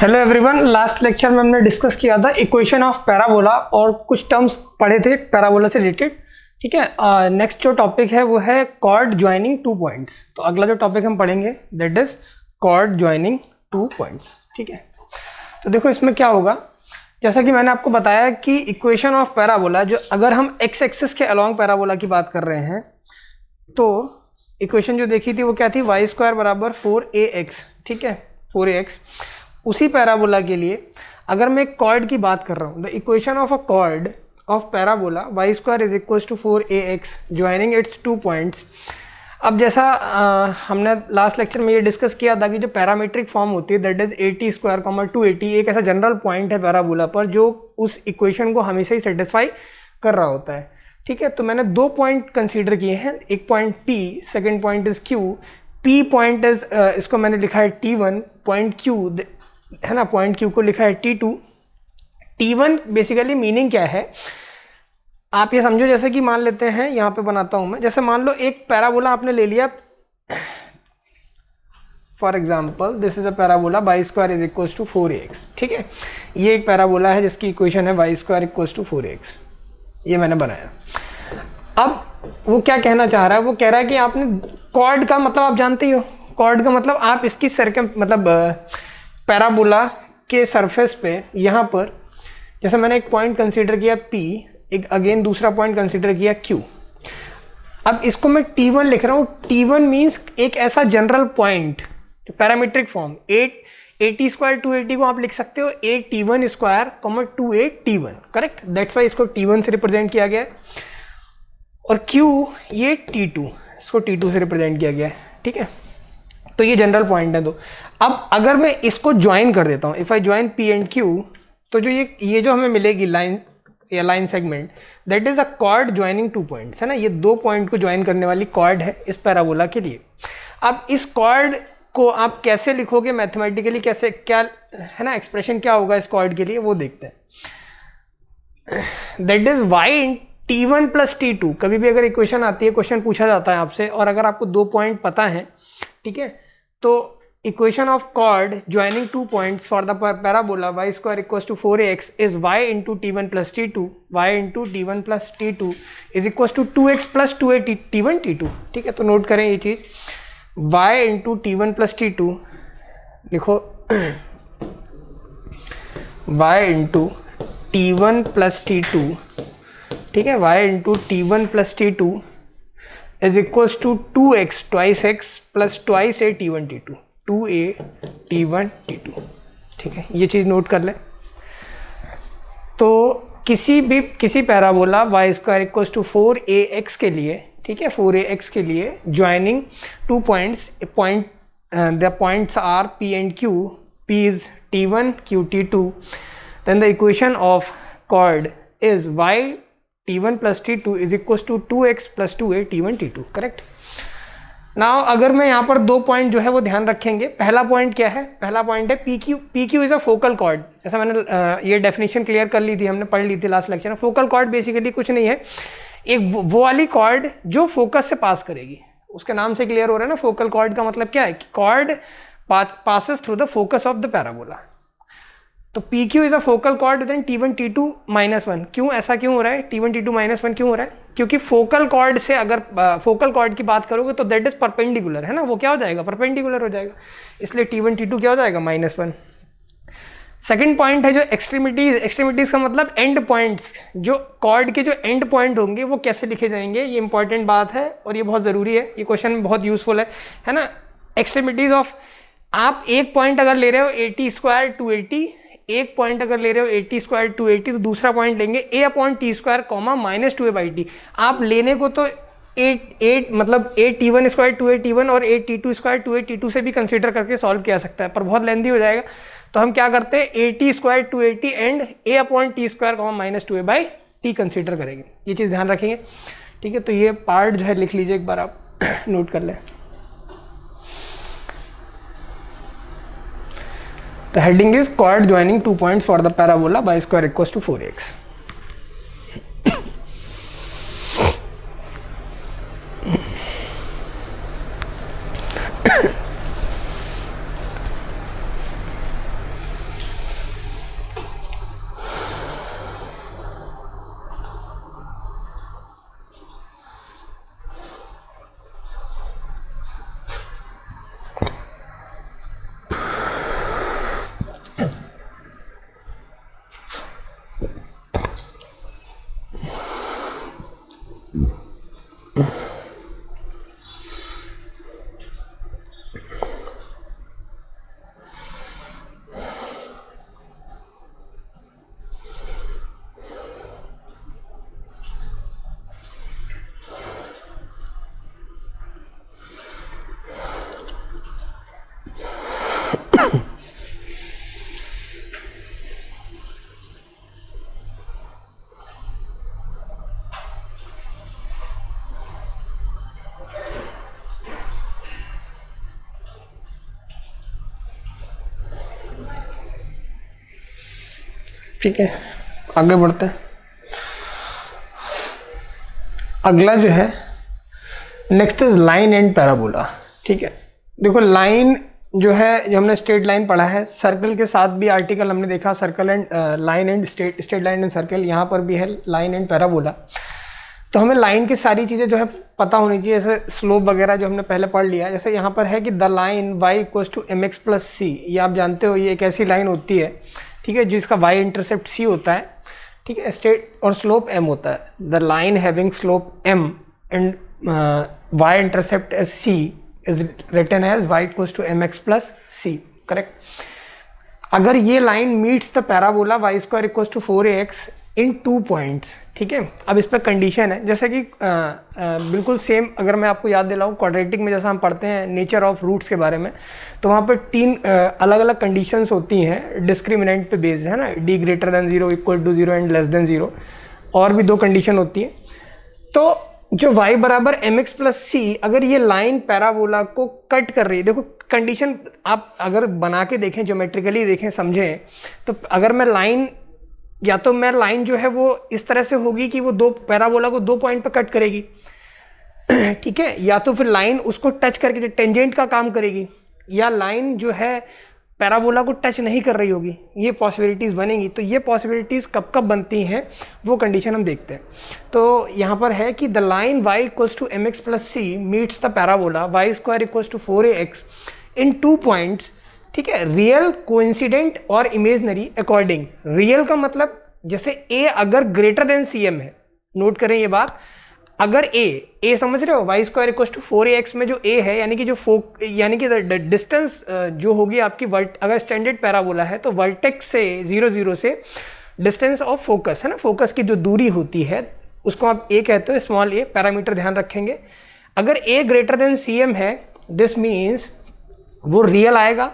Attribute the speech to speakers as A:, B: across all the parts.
A: Hello everyone, last lecture में हमने discuss किया था इक्वेशन ऑफ पैराबोला और कुछ टर्म्स पढ़े थे पैराबोला से रिलेटेड। ठीक है, नेक्स्ट जो टॉपिक है वो है कॉर्ड ज्वाइनिंग टू पॉइंट्स। तो अगला जो टॉपिक हम पढ़ेंगे that is chord joining two points. ठीक है, तो देखो इसमें क्या होगा, जैसा कि मैंने आपको बताया कि इक्वेशन ऑफ पैराबोला, जो अगर हम एक्स एक्सिस के अलॉन्ग पैराबोला की बात कर रहे हैं तो इक्वेशन जो देखी थी वो क्या थी, वाई स्क्वायर बराबर 4ax। ठीक है, 4ax। उसी पैराबोला के लिए अगर मैं एक कॉर्ड की बात कर रहा हूँ, the equation of a chord of parabola y square is equal to 4ax joining its two points. अब जैसा हमने लास्ट लेक्चर में ये डिस्कस किया था कि जो पैरामीट्रिक फॉर्म होती है दैट इज 80 स्क्वायर 280, एक ऐसा जनरल पॉइंट है पैराबोला पर जो उस इक्वेशन को हमेशा ही सेटिस्फाई कर रहा होता है। ठीक है, तो मैंने दो पॉइंट कंसीडर किए हैं, एक point P, second point is Q। P point is इसको मैंने लिखा है T1, पॉइंट Q है ना, पॉइंट Q को लिखा है T2। T1 बेसिकली मीनिंग क्या है आप ये समझो, जैसे कि मान लेते हैं, यहाँ पे बनाता हूँ मैं, जैसे मान लो एक पैराबोला आपने ले लिया, for example this is a parabola y square is equal to 4ax। ठीक है, ये एक पैराबोला है जिसकी इक्वेशन है y square equal to 4ax, ये मैंने बनाया। अब वो क्या कहना चाह रहा है, वो कह रहा है कि आपने कॉर्ड का मतलब आप जानते ही हो, कॉर्ड का मतलब आप इसकी मतलब पैराबोला के सरफेस पे यहाँ पर जैसे मैंने एक पॉइंट कंसीडर किया P, एक अगेन दूसरा पॉइंट कंसीडर किया Q। अब इसको मैं T1 लिख रहा हूँ। T1 मीन्स एक ऐसा general point, parametric form 80 square 280 को आप लिख सकते हो 8T1 square 28T1, correct. That's why इसको T1 से रिप्रेजेंट किया गया है, और Q ये T2, इसको T2 से रिप्रेजेंट किया गया है। ठीक है, तो ये जनरल पॉइंट है। तो अब अगर मैं इसको ज्वाइन कर देता हूँ, if I join P and Q, तो जो ये जो हमें मिलेगी लाइन या line segment, that is a cord joining two points, है ना। ये दो पॉइंट को ज्वाइन करने वाली कॉर्ड है इस पैराबोला के लिए। अब इस कॉर्ड को आप कैसे लिखोगे मैथमेटिकली, कैसे, क्या है ना, एक्सप्रेशन क्या होगा इस कॉर्ड के लिए वो देखते हैं। That is y T1 plus T2। कभी भी अगर इक्वेशन आती है, क्वेश्चन पूछा जाता है आपसे, और अगर आपको दो पॉइंट पता है, ठीक है, तो equation of chord joining two points for the parabola y square equals to 4ax is y into T1 plus T2, y into T1 plus T2 is equals to 2x plus 2a T1 T2। ठीक है, तो note करें ये चीज, y into T1 plus T2 लिखो, y into T1 plus T2, ठीक है, y into T1 plus T2 is equals to 2x twice x plus twice a T1 T2, 2a T1 T2। ठीक है, ये चीज़ नोट कर ले। तो किसी parabola y square equals to 4ax के लिए, ठीक है, 4ax के लिए joining two points, the points are P and Q, P is T1, Q T2, then the equation of chord is y T1 plus T2 is equal to 2x plus 2a T1 T2, correct. Now अगर मैं यहाँ पर दो point जो है वो ध्यान रखेंगे, पहला पॉइंट क्या है, पहला पॉइंट है PQ is a focal cord. जैसा मैंने ये डेफिनेशन क्लियर कर ली थी, हमने पढ़ ली थी लास्ट लेक्चर में। फोकल कॉर्ड बेसिकली कुछ नहीं है, एक वो वाली कॉर्ड जो फोकस से पास करेगी, उसके नाम से क्लियर हो रहा है ना। फोकल कॉर्ड का मतलब क्या है कि chord passes through the focus of the parabola. तो PQ is a focal chord with in T1 T2 -1। क्यों ऐसा क्यों हो रहा है, T1 T2 -1 क्यों हो रहा है? क्योंकि फोकल कॉर्ड से अगर फोकल कॉर्ड की बात करोगे तो दैट इज परपेंडिकुलर, है ना, वो क्या हो जाएगा, परपेंडिकुलर हो जाएगा, इसलिए T1 T2 क्या हो जाएगा, -1। सेकेंड पॉइंट है जो एक्सट्रीमिटीज का मतलब एंड पॉइंट्स, जो कॉर्ड के जो एंड पॉइंट होंगे वो कैसे लिखे जाएंगे, ये इंपॉर्टेंट बात है और ये बहुत ज़रूरी है, ये क्वेश्चन में बहुत यूजफुल है ना। एक्सट्रीमिटीज ऑफ, आप एक पॉइंट अगर ले रहे हो 80 स्क्वायर 280, एक पॉइंट अगर ले रहे हो 80 स्क्वायर 280, तो दूसरा पॉइंट लेंगे a upon T square comma -2a/t। आप लेने को तो 8 मतलब 8T1 स्क्वायर 2a/T1 और 8T2 स्क्वायर 2a/T2 से भी कंसीडर करके सॉल्व किया सकता है, पर बहुत लेंदी हो जाएगा। तो हम क्या करते हैं, 80 square 280 and a upon T square comma -2a/t consider करेंगे, ये चीज़ ध्यान रखेंगे। ठीक है, तो ये पार्ट जो है लिख लीजिए एक बार, आप नोट कर लें। The heading is chord joining two points for the parabola y square equals to 4ax. ठीक है, आगे बढ़ते हैं। अगला जो है next is line and parabola. ठीक है, देखो लाइन जो है, जो हमने स्ट्रेट लाइन पढ़ा है, सर्कल के साथ भी आर्टिकल हमने देखा, circle and line and straight line and circle, यहाँ पर भी है लाइन एंड पैराबोला। तो हमें लाइन की सारी चीज़ें जो है पता होनी चाहिए, जैसे स्लोप वगैरह जो हमने पहले पढ़ लिया। जैसे यहाँ पर है कि the line y equals to m x plus c, ये आप जानते हो ये एक ऐसी लाइन होती है, ठीक है, जिसका y इंटरसेप्ट c होता है, ठीक है, स्ट्रेट और स्लोप m होता है। The line having slope m and y intercept as c is written as y equals to m x plus c, correct. अगर ये line meets the parabola y square equals to 4ax in 2 points, ठीक है। अब इस पर condition है, जैसे कि बिल्कुल सेम, अगर मैं आपको याद दिलाऊं क्वाड्रेटिक में जैसा हम पढ़ते हैं नेचर ऑफ रूट्स के बारे में, तो वहाँ पर 3 अलग अलग कंडीशंस होती हैं डिस्क्रिमिनेंट पे बेस्ड, है ना, d greater than 0, equal to 0 and less than 0, और भी 2 कंडीशन होती है। तो जो y बराबर एम एक्स प्लस सी, अगर ये लाइन पैराबोला को कट कर रही है, देखो कंडीशन आप अगर बना के देखें, ज्योमेट्रिकली देखें, समझें, तो अगर मैं लाइन, या तो मैं लाइन जो है वो इस तरह से होगी कि वो 2 पैराबोला को 2 पॉइंट पे कट करेगी, ठीक है, या तो फिर लाइन उसको टच करके टेंजेंट का काम करेगी, या लाइन जो है पैराबोला को टच नहीं कर रही होगी। ये पॉसिबिलिटीज़ बनेंगी। तो ये पॉसिबिलिटीज़ कब कब बनती हैं वो कंडीशन हम देखते हैं। तो यहाँ पर है कि the line y equals to m x plus c meets the parabola y square equals to 4ax in 2 points, ठीक है, रियल, कोइंसिडेंट और इमेजनरी अकॉर्डिंग। रियल का मतलब जैसे a अगर ग्रेटर देन cm है, नोट करें ये बात, अगर a समझ रहे हो, y square equals to 4ax में जो a है, यानी कि जो यानी कि डिस्टेंस जो होगी आपकी, अगर स्टैंडर्ड पैराबोला है तो वर्टेक्स से 0 0 से डिस्टेंस ऑफ फोकस, है ना, फोकस की जो दूरी होती है उसको आप a कहते हो, स्मॉल a, पैरामीटर ध्यान रखेंगे। अगर a ग्रेटर देन cm है, दिस मीन्स वो रियल आएगा।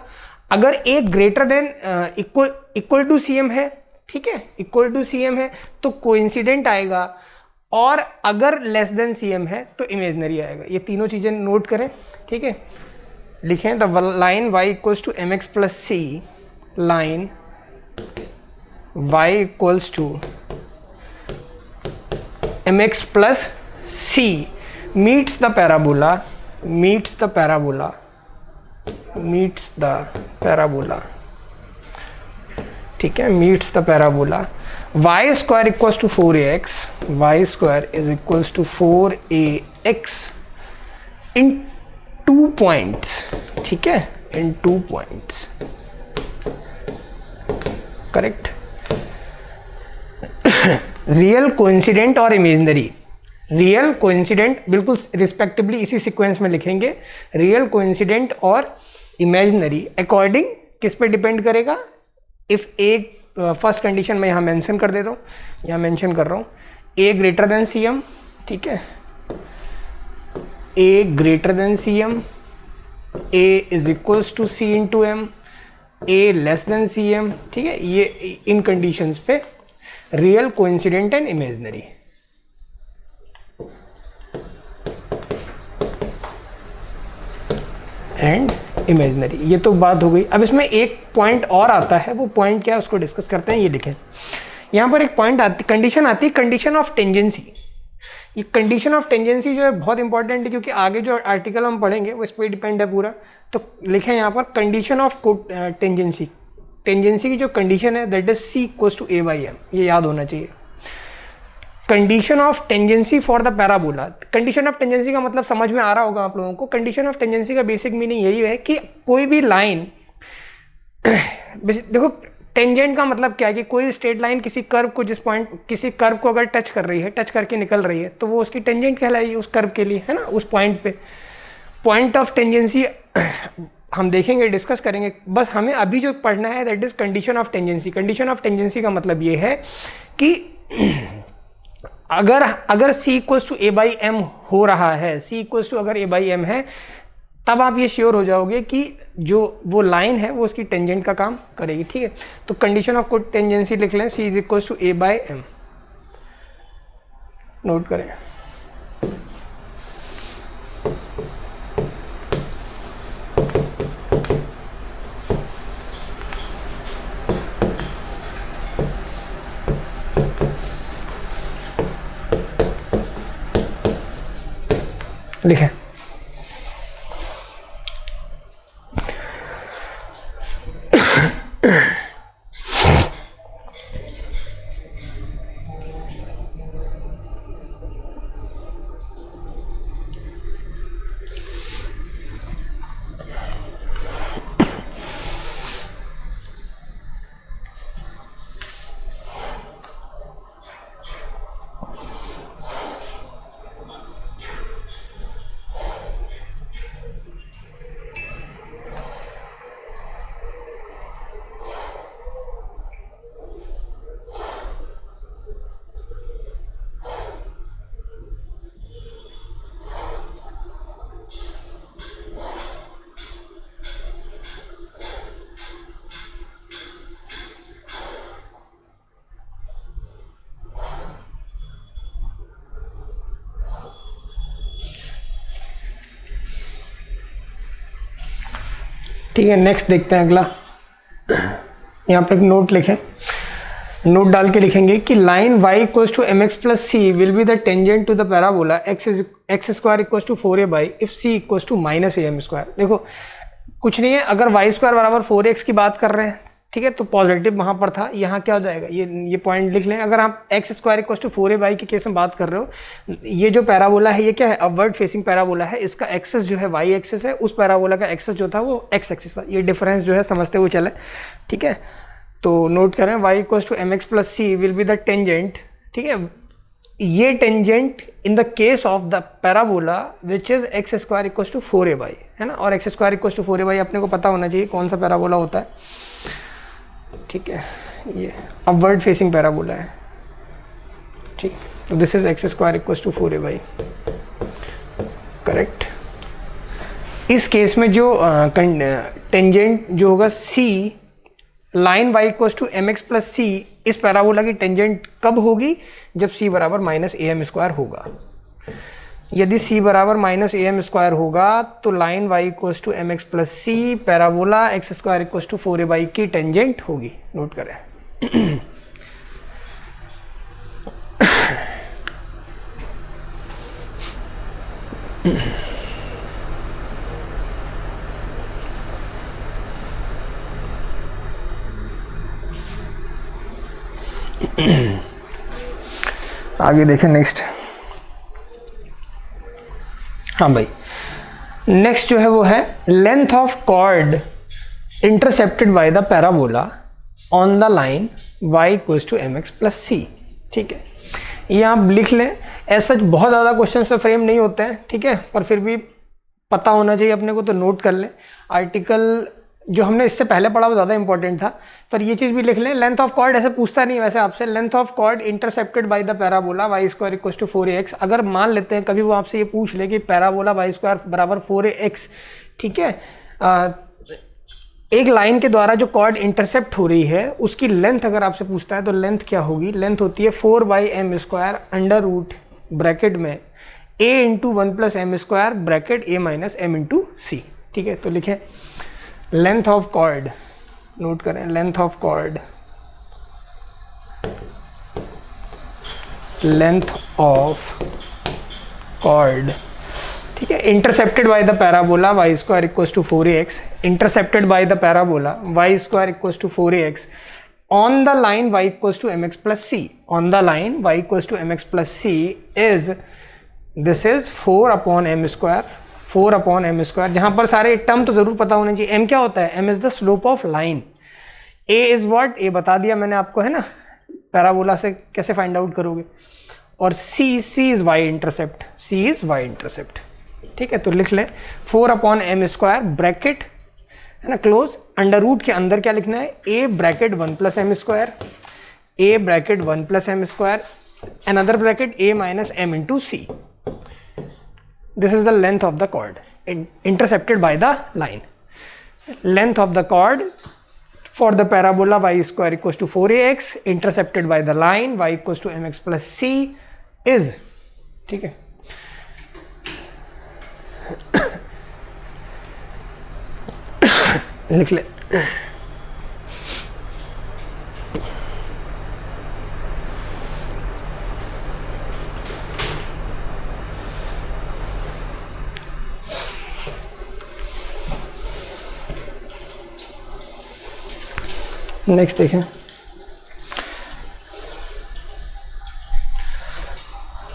A: अगर a greater than equal to cm है, ठीक है, इक्वल टू cm है तो कोइंसिडेंट आएगा, और अगर लेस देन cm है तो इमेजनरी आएगा। ये तीनों चीज़ें नोट करें, ठीक है, लिखें the line y equals to m x plus c, line y equals to m x plus c meets the parabola, meets the parabola, meets the parabola, ठीक है, meets the parabola y square equals to 4ax, y square is equals to 4ax in 2 points, ठीक है, in 2 points, correct. Real, coincident और imaginary. Real, coincident बिल्कुल respectively इसी sequence में लिखेंगे, real, coincident और इमेजनरी अकॉर्डिंग किस पे डिपेंड करेगा। इफ एक फर्स्ट कंडीशन मैं यहाँ मेंशन कर देता हूँ, यहाँ मेंशन कर रहा हूँ, a ग्रेटर देन cm, ठीक है, a greater than cm, a is equals to c into m, a less than cm, ठीक है, ये इन कंडीशंस पे real, coincident and imaginary. And imaginary, ये तो बात हो गई। अब इसमें एक पॉइंट और आता है, वो पॉइंट क्या है उसको डिस्कस करते हैं। ये लिखें, यहाँ पर एक पॉइंट आती, कंडीशन आती है, कंडीशन ऑफ टेंजेंसी। ये कंडीशन ऑफ टेंजेंसी जो है बहुत इंपॉर्टेंट है, क्योंकि आगे जो आर्टिकल हम पढ़ेंगे वो इस पर डिपेंड है पूरा। तो लिखें यहाँ पर कंडीशन ऑफ टेंजेंसी, टेंजेंसी की जो कंडीशन है that is c equals to a by m, ये याद होना चाहिए। Condition of tangency for the parabola. Condition of tangency का मतलब समझ में आ रहा होगा आप लोगों को। कंडीशन ऑफ टेंजेंसी का बेसिक मीनिंग यही है कि कोई भी लाइन, देखो टेंजेंट का मतलब क्या है कि कोई स्ट्रेट लाइन किसी कर्व को, जिस पॉइंट, किसी कर्व को अगर टच कर रही है, टच करके निकल रही है, तो वो उसकी टेंजेंट कहलाएगी उस कर्व के लिए, है ना, उस पॉइंट पे। पॉइंट ऑफ टेंजेंसी हम देखेंगे, डिस्कस करेंगे, बस हमें अभी जो पढ़ना है that is condition of tangency. Condition of tangency का मतलब ये है कि अगर c equals to a by m हो रहा है, c इक्वल्स टू अगर a बाई एम है, तब आप ये श्योर हो जाओगे कि जो वो लाइन है वो उसकी टेंजेंट का काम करेगी, ठीक है। तो कंडीशन ऑफ टेंजेंसी लिख लें, c is equals to a by m, note करें। लिखें। ठीक है, नेक्स्ट देखते हैं अगला। यहाँ पे एक नोट लिखें, नोट डाल के लिखेंगे कि line y equals to m x plus c will be the tangent to the parabola x square equals to 4a y if c equals to minus a m square. देखो कुछ नहीं है, अगर वाई स्क्वायर बराबर 4x की बात कर रहे हैं, ठीक है, तो पॉजिटिव वहाँ पर था, यहाँ क्या हो जाएगा, ये पॉइंट लिख लें। अगर आप x square equal to 4a y के केस में बात कर रहे हो, ये जो पैराबोला है ये क्या है, अपवर्ड फेसिंग पैराबोला है, इसका एक्सेस जो है वाई एक्सेस है, उस पैराबोला का एक्सेस जो था वो एक्स एक्सेस था। ये डिफरेंस जो है समझते हुए चले, ठीक है। तो नोट करें y equal to m x plus c will be the tangent, ठीक है। ये tangent in the case of the parabola which is x square equal to 4a y, है ना। और x square equal to 4a y अपने को पता होना चाहिए कौन सा पैराबोला होता है, ठीक है। ये अपवर्ड फेसिंग पैराबोला है, ठीक। तो this is x square equal to 4a by, correct. इस केस में जो टेंजेंट जो होगा c, line y equal to m x plus c, इस पैराबोला की टेंजेंट कब होगी, जब c बराबर माइनस ए एम स्क्वायर होगा। यदि c बराबर माइनस ए एम स्क्वायर होगा तो line y equal to m x plus c parabola x square equal to 4a y की टेंजेंट होगी। नोट करें। आगे देखें नेक्स्ट। हाँ भाई, नेक्स्ट जो है वो है length of chord intercepted by the parabola on the line y equals to m x plus c, ठीक है। ये आप लिख लें, ऐसा बहुत ज़्यादा क्वेश्चन पे फ्रेम नहीं होते हैं, ठीक है, पर फिर भी पता होना चाहिए अपने को, तो नोट कर लें। आर्टिकल जो हमने इससे पहले पढ़ा वो ज़्यादा इंपॉर्टेंट था, पर ये चीज़ भी लिख लें। लेंथ ऑफ कॉर्ड ऐसे पूछता नहीं वैसे आपसे, length of chord intercepted by the parabola y square equal to 4ax। अगर मान लेते हैं कभी वो आपसे ये पूछ ले कि पैराबोला y स्क्वायर बराबर 4ax, ठीक है, एक लाइन के द्वारा जो कॉर्ड इंटरसेप्ट हो रही है उसकी लेंथ अगर आपसे पूछता है तो लेंथ क्या होगी, लेंथ होती है 4/m square under root bracket में a into 1 plus m square bracket a minus m into c, ठीक है। तो लिखें लेंथ ऑफ कॉर्ड, नोट करें length of chord, length of chord, ठीक है, intercepted by the parabola y square equals to 4ax, intercepted by the parabola y square equals to 4ax on the line y equals to mx plus c, on the line y equals to mx plus c is, this is 4/m square, 4/m square. जहां पर सारे term तो जरूर पता होने चाहिए। m क्या होता है, m is the slope of line, a is what, a बता दिया मैंने आपको, है ना, पैराबोला से कैसे फाइंड आउट करोगे। और c is y intercept, c is y intercept, ठीक है। तो लिख लें 4/m स्क्वायर ब्रैकेट, है ना, क्लोज, अंडर रूट के अंदर क्या लिखना है, a bracket 1 plus m square, a bracket 1 plus m square, another bracket a minus m into c. This is the length of the chord intercepted by the line. Length of the chord for the parabola y square equals to 4ax intercepted by the line y equals to mx plus c is, ठीक है। लिख ले। Next देखें,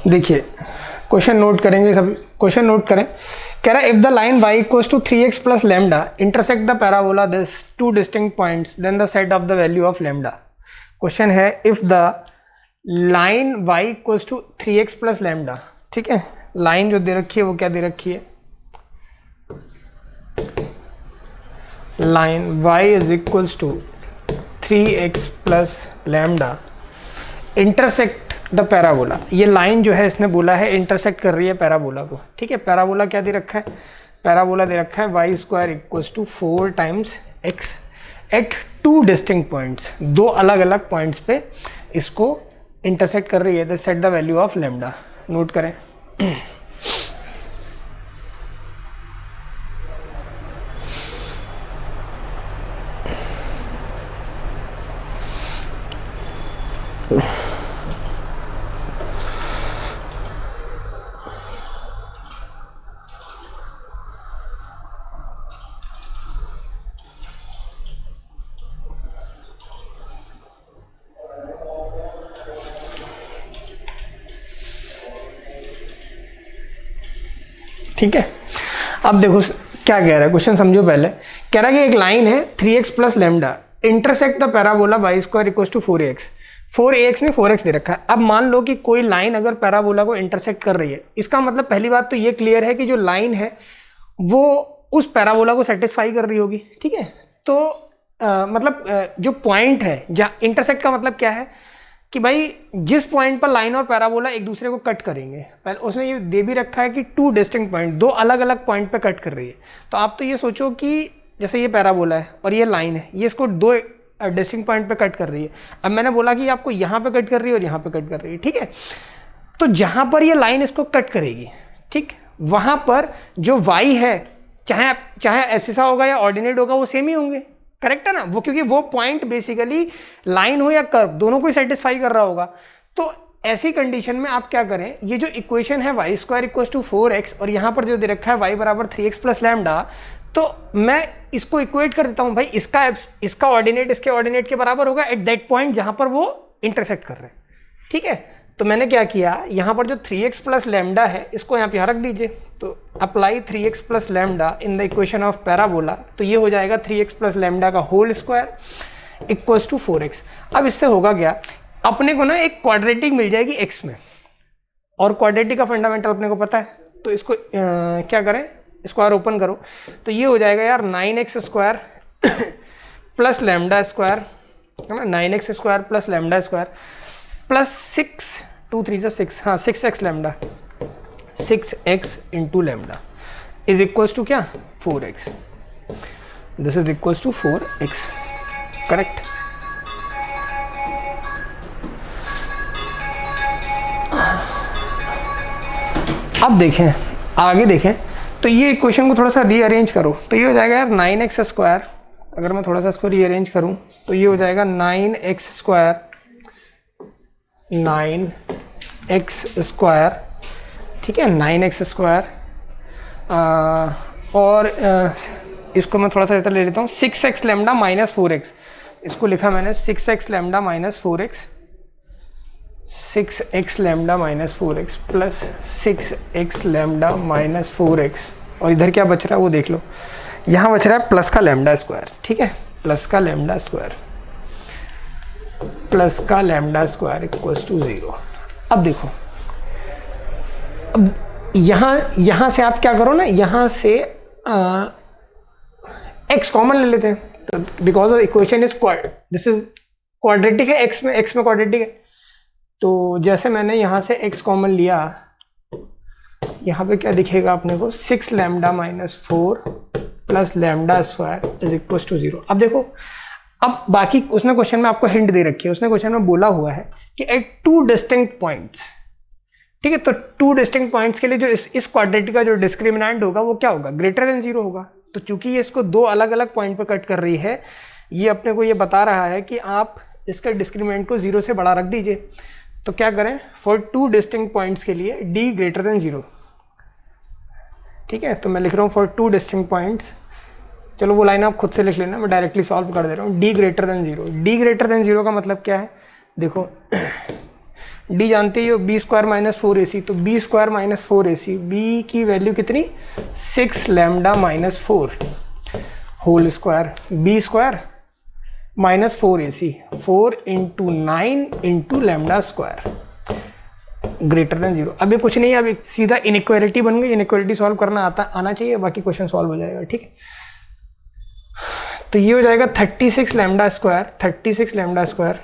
A: देखिए question note करेंगे, सब question note करें। कह रहा है if the line y equals to 3x plus lambda intersect the parabola this two distinct points then the set of the value of lambda. Question है if the line y equals to 3x plus lambda, ठीक है, line जो दे रखी है वो क्या दे रखी है, line y is equals to 3x plus lambda intersect the parabola. ये लाइन जो है इसने बोला है इंटरसेक्ट कर रही है पैराबोला को, ठीक है। पैराबोला क्या दे रखा है, पैराबोला दे रखा है y square equals to 4 times x at 2 distinct points, 2 अलग अलग पॉइंट्स पे इसको इंटरसेक्ट कर रही है। The set the value of lambda, note करें। ठीक है, अब देखो क्या कह रहा है क्वेश्चन, समझो पहले। कह रहा है कि एक लाइन है 3x plus lambda intersect the parabola y square equals to 4ax, 4ax ने 4x दे रखा है। अब मान लो कि कोई लाइन अगर पैराबोला को इंटरसेक्ट कर रही है, इसका मतलब पहली बात तो ये क्लियर है कि जो लाइन है वो उस पैराबोला को सेटिस्फाई कर रही होगी, ठीक है। तो मतलब जो पॉइंट है जहाँ इंटरसेक्ट का मतलब क्या है कि भाई जिस पॉइंट पर लाइन और पैराबोला एक दूसरे को कट करेंगे, पहले उसने ये दे भी रखा है कि 2 डिस्टिंक्ट पॉइंट, 2 अलग अलग पॉइंट पे कट कर रही है। तो आप तो ये सोचो कि जैसे ये पैराबोला है और ये लाइन है, ये इसको 2 डिस्टिंक्ट पॉइंट पे कट कर रही है। अब मैंने बोला कि आपको यहाँ पे कट कर रही है और यहाँ पे कट कर रही है, ठीक है। तो जहाँ पर ये लाइन इसको कट करेगी, ठीक, वहाँ पर जो y है, चाहे एब्सिसा होगा या ऑर्डिनेट होगा, वो सेम ही होंगे, करेक्ट है ना वो, क्योंकि वो पॉइंट बेसिकली लाइन हो या कर्व दोनों को सेटिस्फाई कर रहा होगा। तो ऐसी कंडीशन में आप क्या करें, ये जो इक्वेशन है y square equals to 4x और यहाँ पर जो दे रखा है y बराबर 3x प्लस लैम्डा, तो मैं इसको इक्वेट कर देता हूँ भाई, इसका ऑर्डिनेट इसके ऑर्डिनेट के बराबर होगा एट दैट पॉइंट जहाँ पर वो इंटरसेक्ट कर रहे हैं, ठीक है। तो मैंने क्या किया, यहाँ पर जो 3x प्लस लैम्डा है इसको यहाँ पे रख दीजिए, तो apply 3x plus lambda in the equation of parabola, तो ये हो जाएगा 3x प्लस लैम्डा का whole square equals to 4x। अब इससे होगा क्या, अपने को ना एक क्वाड्रेटिक मिल जाएगी x में, और क्वाड्रेटिक का फंडामेंटल अपने को पता है। तो इसको क्या करें, स्क्वायर ओपन करो, तो ये हो जाएगा यार 9x square plus lambda square, है ना, 9x square plus lambda square plus 6 2 3 6, हाँ 6x lambda, 6x into lambda is equals to क्या 4x, this is equals to 4x, correct. अब देखें आगे देखें, तो ये इक्वेशन को थोड़ा सा रीअरेंज करो, तो ये हो जाएगा यार 9x स्क्वायर, अगर मैं थोड़ा सा इसको रीअरेंज करूं तो ये हो जाएगा 9x स्क्वायर, 9x स्क्वायर, ठीक है, 9x स्क्वायर, और इसको मैं थोड़ा सा इधर ले लेता हूँ, 6x लैम्डा माइनस 4x, इसको लिखा मैंने 6x lambda minus 4x, 6x lambda minus 4x plus 6x lambda minus 4x, और इधर क्या बच रहा है वो देख लो, यहाँ बच रहा है प्लस का लैम्डा स्क्वायर, ठीक है, प्लस का लैम्डा स्क्वायर, प्लस का लैम्डा स्क्वायर इक्वल्स टू 0। अब देखो, अब यहाँ से आप क्या करो ना, यहाँ से x कॉमन ले लेते हैं, तो because of equation is this is quadratic है, x में क्वाड्रेटिक है, तो जैसे मैंने यहाँ से x कॉमन लिया, यहाँ पे क्या दिखेगा अपने को, 6 lambda minus 4 plus lambda square is equal to 0। अब देखो, अब बाकी उसने क्वेश्चन में आपको हिंट दे रखी है, उसने क्वेश्चन में बोला हुआ है कि एट 2 डिस्टिंक्ट पॉइंट्स, ठीक है, तो 2 डिस्टिंक्ट पॉइंट्स के लिए जो इस क्वाड्रेटिक का जो डिस्क्रिमिनेंट होगा वो क्या होगा, ग्रेटर देन 0 होगा। तो चूंकि ये इसको 2 अलग अलग पॉइंट पर कट कर रही है, ये अपने को ये बता रहा है कि आप इसका डिस्क्रिमिनेंट को 0 से बड़ा रख दीजिए। तो क्या करें, फॉर 2 डिस्टिंक्ट पॉइंट्स के लिए d ग्रेटर देन 0, ठीक है, तो मैं लिख रहा हूँ फॉर 2 डिस्टिंक्ट पॉइंट्स चलो वो लाइन आप खुद से लिख लेना, मैं डायरेक्टली सॉल्व कर दे रहा हूँ। d greater than 0, d greater than 0 का मतलब क्या है, देखो d जानते ही हो, बी स्क्वायर माइनस 4ac, तो b square minus 4ac, b की वैल्यू कितनी 6 lambda minus 4 whole square, b square minus 4ac, 4 into 9 into lambda square greater than 0। अब ये कुछ नहीं है, अब सीधा इनइक्वालिटी बन गई, इनइक्वालिटी सॉल्व करना आना चाहिए, बाकी क्वेश्चन सॉल्व हो जाएगा, ठीक है। तो ये हो जाएगा 36 लैम्डा स्क्वायर, 36 लैम्डा स्क्वायर,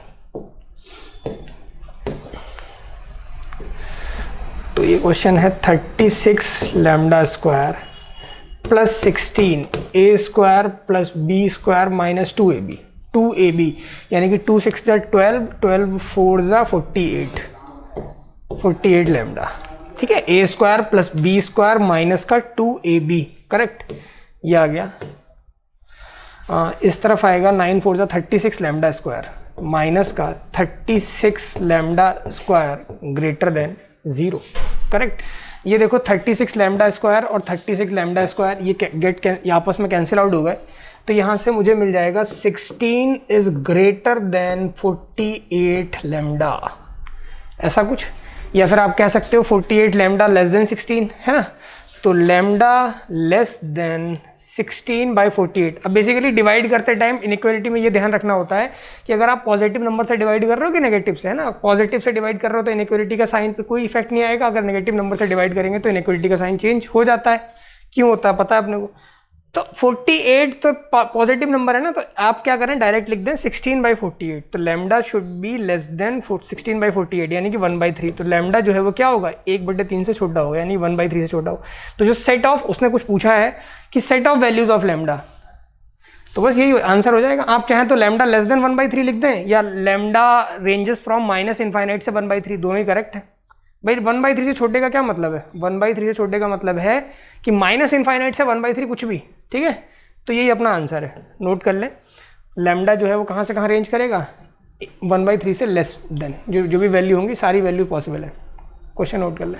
A: तो ये क्वेश्चन है 36 lambda square plus 16 a square plus b square minus 2ab, 2ab यानी कि 2 6 12, 12 4 48 लैम्डा, ठीक है। A square plus b square minus का 2ab, करेक्ट, ये आ गया। इस तरफ आएगा 9 4 36 लैम्डा स्क्वायर माइनस का 36 lambda square greater than 0, correct. ये देखो 36 लैम्डा स्क्वायर और 36 लैम्डा स्क्वायर ये आपस में कैंसिल आउट हो गए, तो यहाँ से मुझे मिल जाएगा 16 इज ग्रेटर देन 48 लैम्डा, ऐसा कुछ। या फिर आप कह सकते हो 48 लैम्डा लेस देन 16, है ना, तो लैम्डा लेस देन 16 बाई 48। अब बेसिकली डिवाइड करते टाइम इनइक्वालिटी में ये ध्यान रखना होता है कि अगर आप पॉजिटिव नंबर से डिवाइड कर रहे हो कि नेगेटिव से, है ना, पॉजिटिव से डिवाइड कर रहे हो तो इनइक्वालिटी का साइन पे कोई इफेक्ट नहीं आएगा, अगर नेगेटिव नंबर से डिवाइड करेंगे तो इनइक्वालिटी का साइन चेंज हो जाता है। क्यों होता है पता है अपने को, तो 48 तो पॉजिटिव नंबर है ना, तो आप क्या करें डायरेक्ट लिख दें 16 बाई 48, तो lambda should be less than 16 by 48 यानी कि 1/3, तो लैम्डा जो है वो क्या होगा 1/3 से छोटा होगा, यानी 1/3 से छोटा हो। तो जो सेट ऑफ, उसने कुछ पूछा है कि set of values of lambda, तो बस यही आंसर हो जाएगा। आप चाहें तो लैम्डा लेस देन 1/3 लिख दें, या lambda ranges from minus infinite से 1/3, दोनों ही करेक्ट है। भाई 1/3 से छोटे का क्या मतलब है, 1/3 से छोटे का मतलब है कि माइनस इनफाइनाइट से 1/3 कुछ भी, ठीक है। तो यही अपना आंसर है, नोट कर ले। लैम्डा जो है वो कहाँ से कहाँ रेंज करेगा, 1/3 से लेस देन, जो भी वैल्यू होंगी सारी वैल्यू पॉसिबल है। क्वेश्चन नोट कर ले।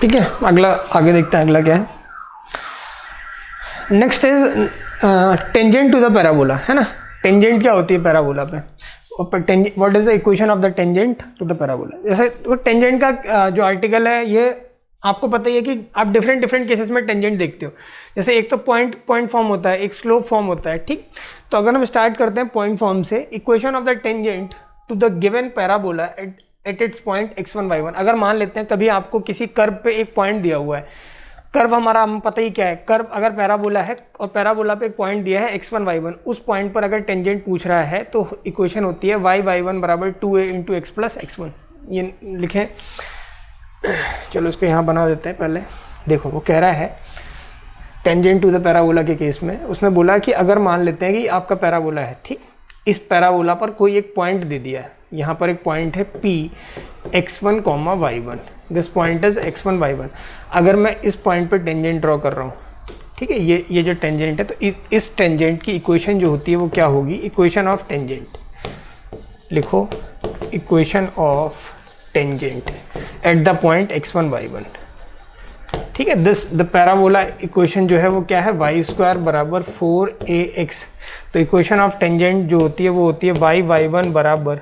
A: ठीक है, अगला आगे देखते हैं, अगला क्या है। Next is tangent to the parabola, है ना। टेंजेंट क्या होती है पैराबोला पे, what is the equation of the tangent to the parabola. जैसे तो टेंजेंट का जो आर्टिकल है ये आपको पता ही है कि आप डिफरेंट केसेस में टेंजेंट देखते हो। जैसे एक तो पॉइंट फॉर्म होता है, एक स्लोप फॉर्म होता है, ठीक। तो अगर हम स्टार्ट करते हैं पॉइंट फॉर्म से, equation of the tangent to the given parabola at its point x1 y1। अगर मान लेते हैं कभी आपको किसी कर्व पे एक पॉइंट दिया हुआ है, कर्व हमारा हम पता ही क्या है, कर्व अगर पैराबोला है और पैराबोला पे एक पॉइंट दिया है x1 y1, उस पॉइंट पर अगर टेंजेंट पूछ रहा है तो इक्वेशन होती है y1 बराबर 2a into x plus x1। ये लिखें, चलो इसको यहाँ बना देते हैं पहले। देखो वो कह रहा है टेंजेंट टू द पैराबोला के केस में उसने बोला कि अगर मान लेते हैं कि आपका पैराबोला है, ठीक, इस पैराबोला पर कोई एक पॉइंट दे दिया है, यहाँ पर एक पॉइंट है P x1, y1, this point is x1, y1। अगर मैं इस पॉइंट पे टेंजेंट ड्रॉ कर रहा हूँ, ठीक है, ये जो टेंजेंट है, तो इस टेंजेंट की इक्वेशन जो होती है वो क्या होगी, इक्वेशन ऑफ टेंजेंट लिखो, equation of tangent at the point x1, y1, ठीक है। दिस द पैराबोला इक्वेशन जो है वो क्या है, y² बराबर 4ax। तो इक्वेशन ऑफ टेंजेंट जो होती है वो होती है y1 बराबर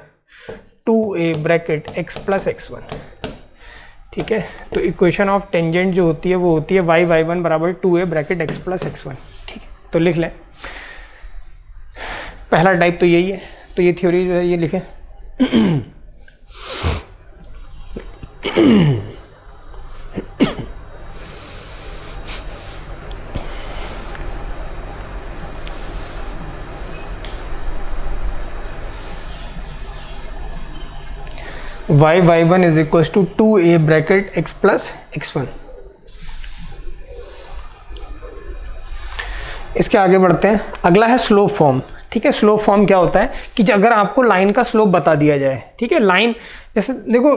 A: 2a bracket x plus x1, ठीक है। तो इक्वेशन ऑफ टेंजेंट जो होती है वो होती है y1 बराबर 2a bracket x plus x1, ठीक है। तो लिख लें, पहला टाइप तो यही है, तो ये थ्योरी जो है ये लिखें। y1 is equal to 2a bracket x plus x1। इसके आगे बढ़ते हैं, अगला है स्लोप फॉर्म, ठीक है। स्लोप फॉर्म क्या होता है कि अगर आपको लाइन का स्लोप बता दिया जाए, ठीक है, लाइन जैसे देखो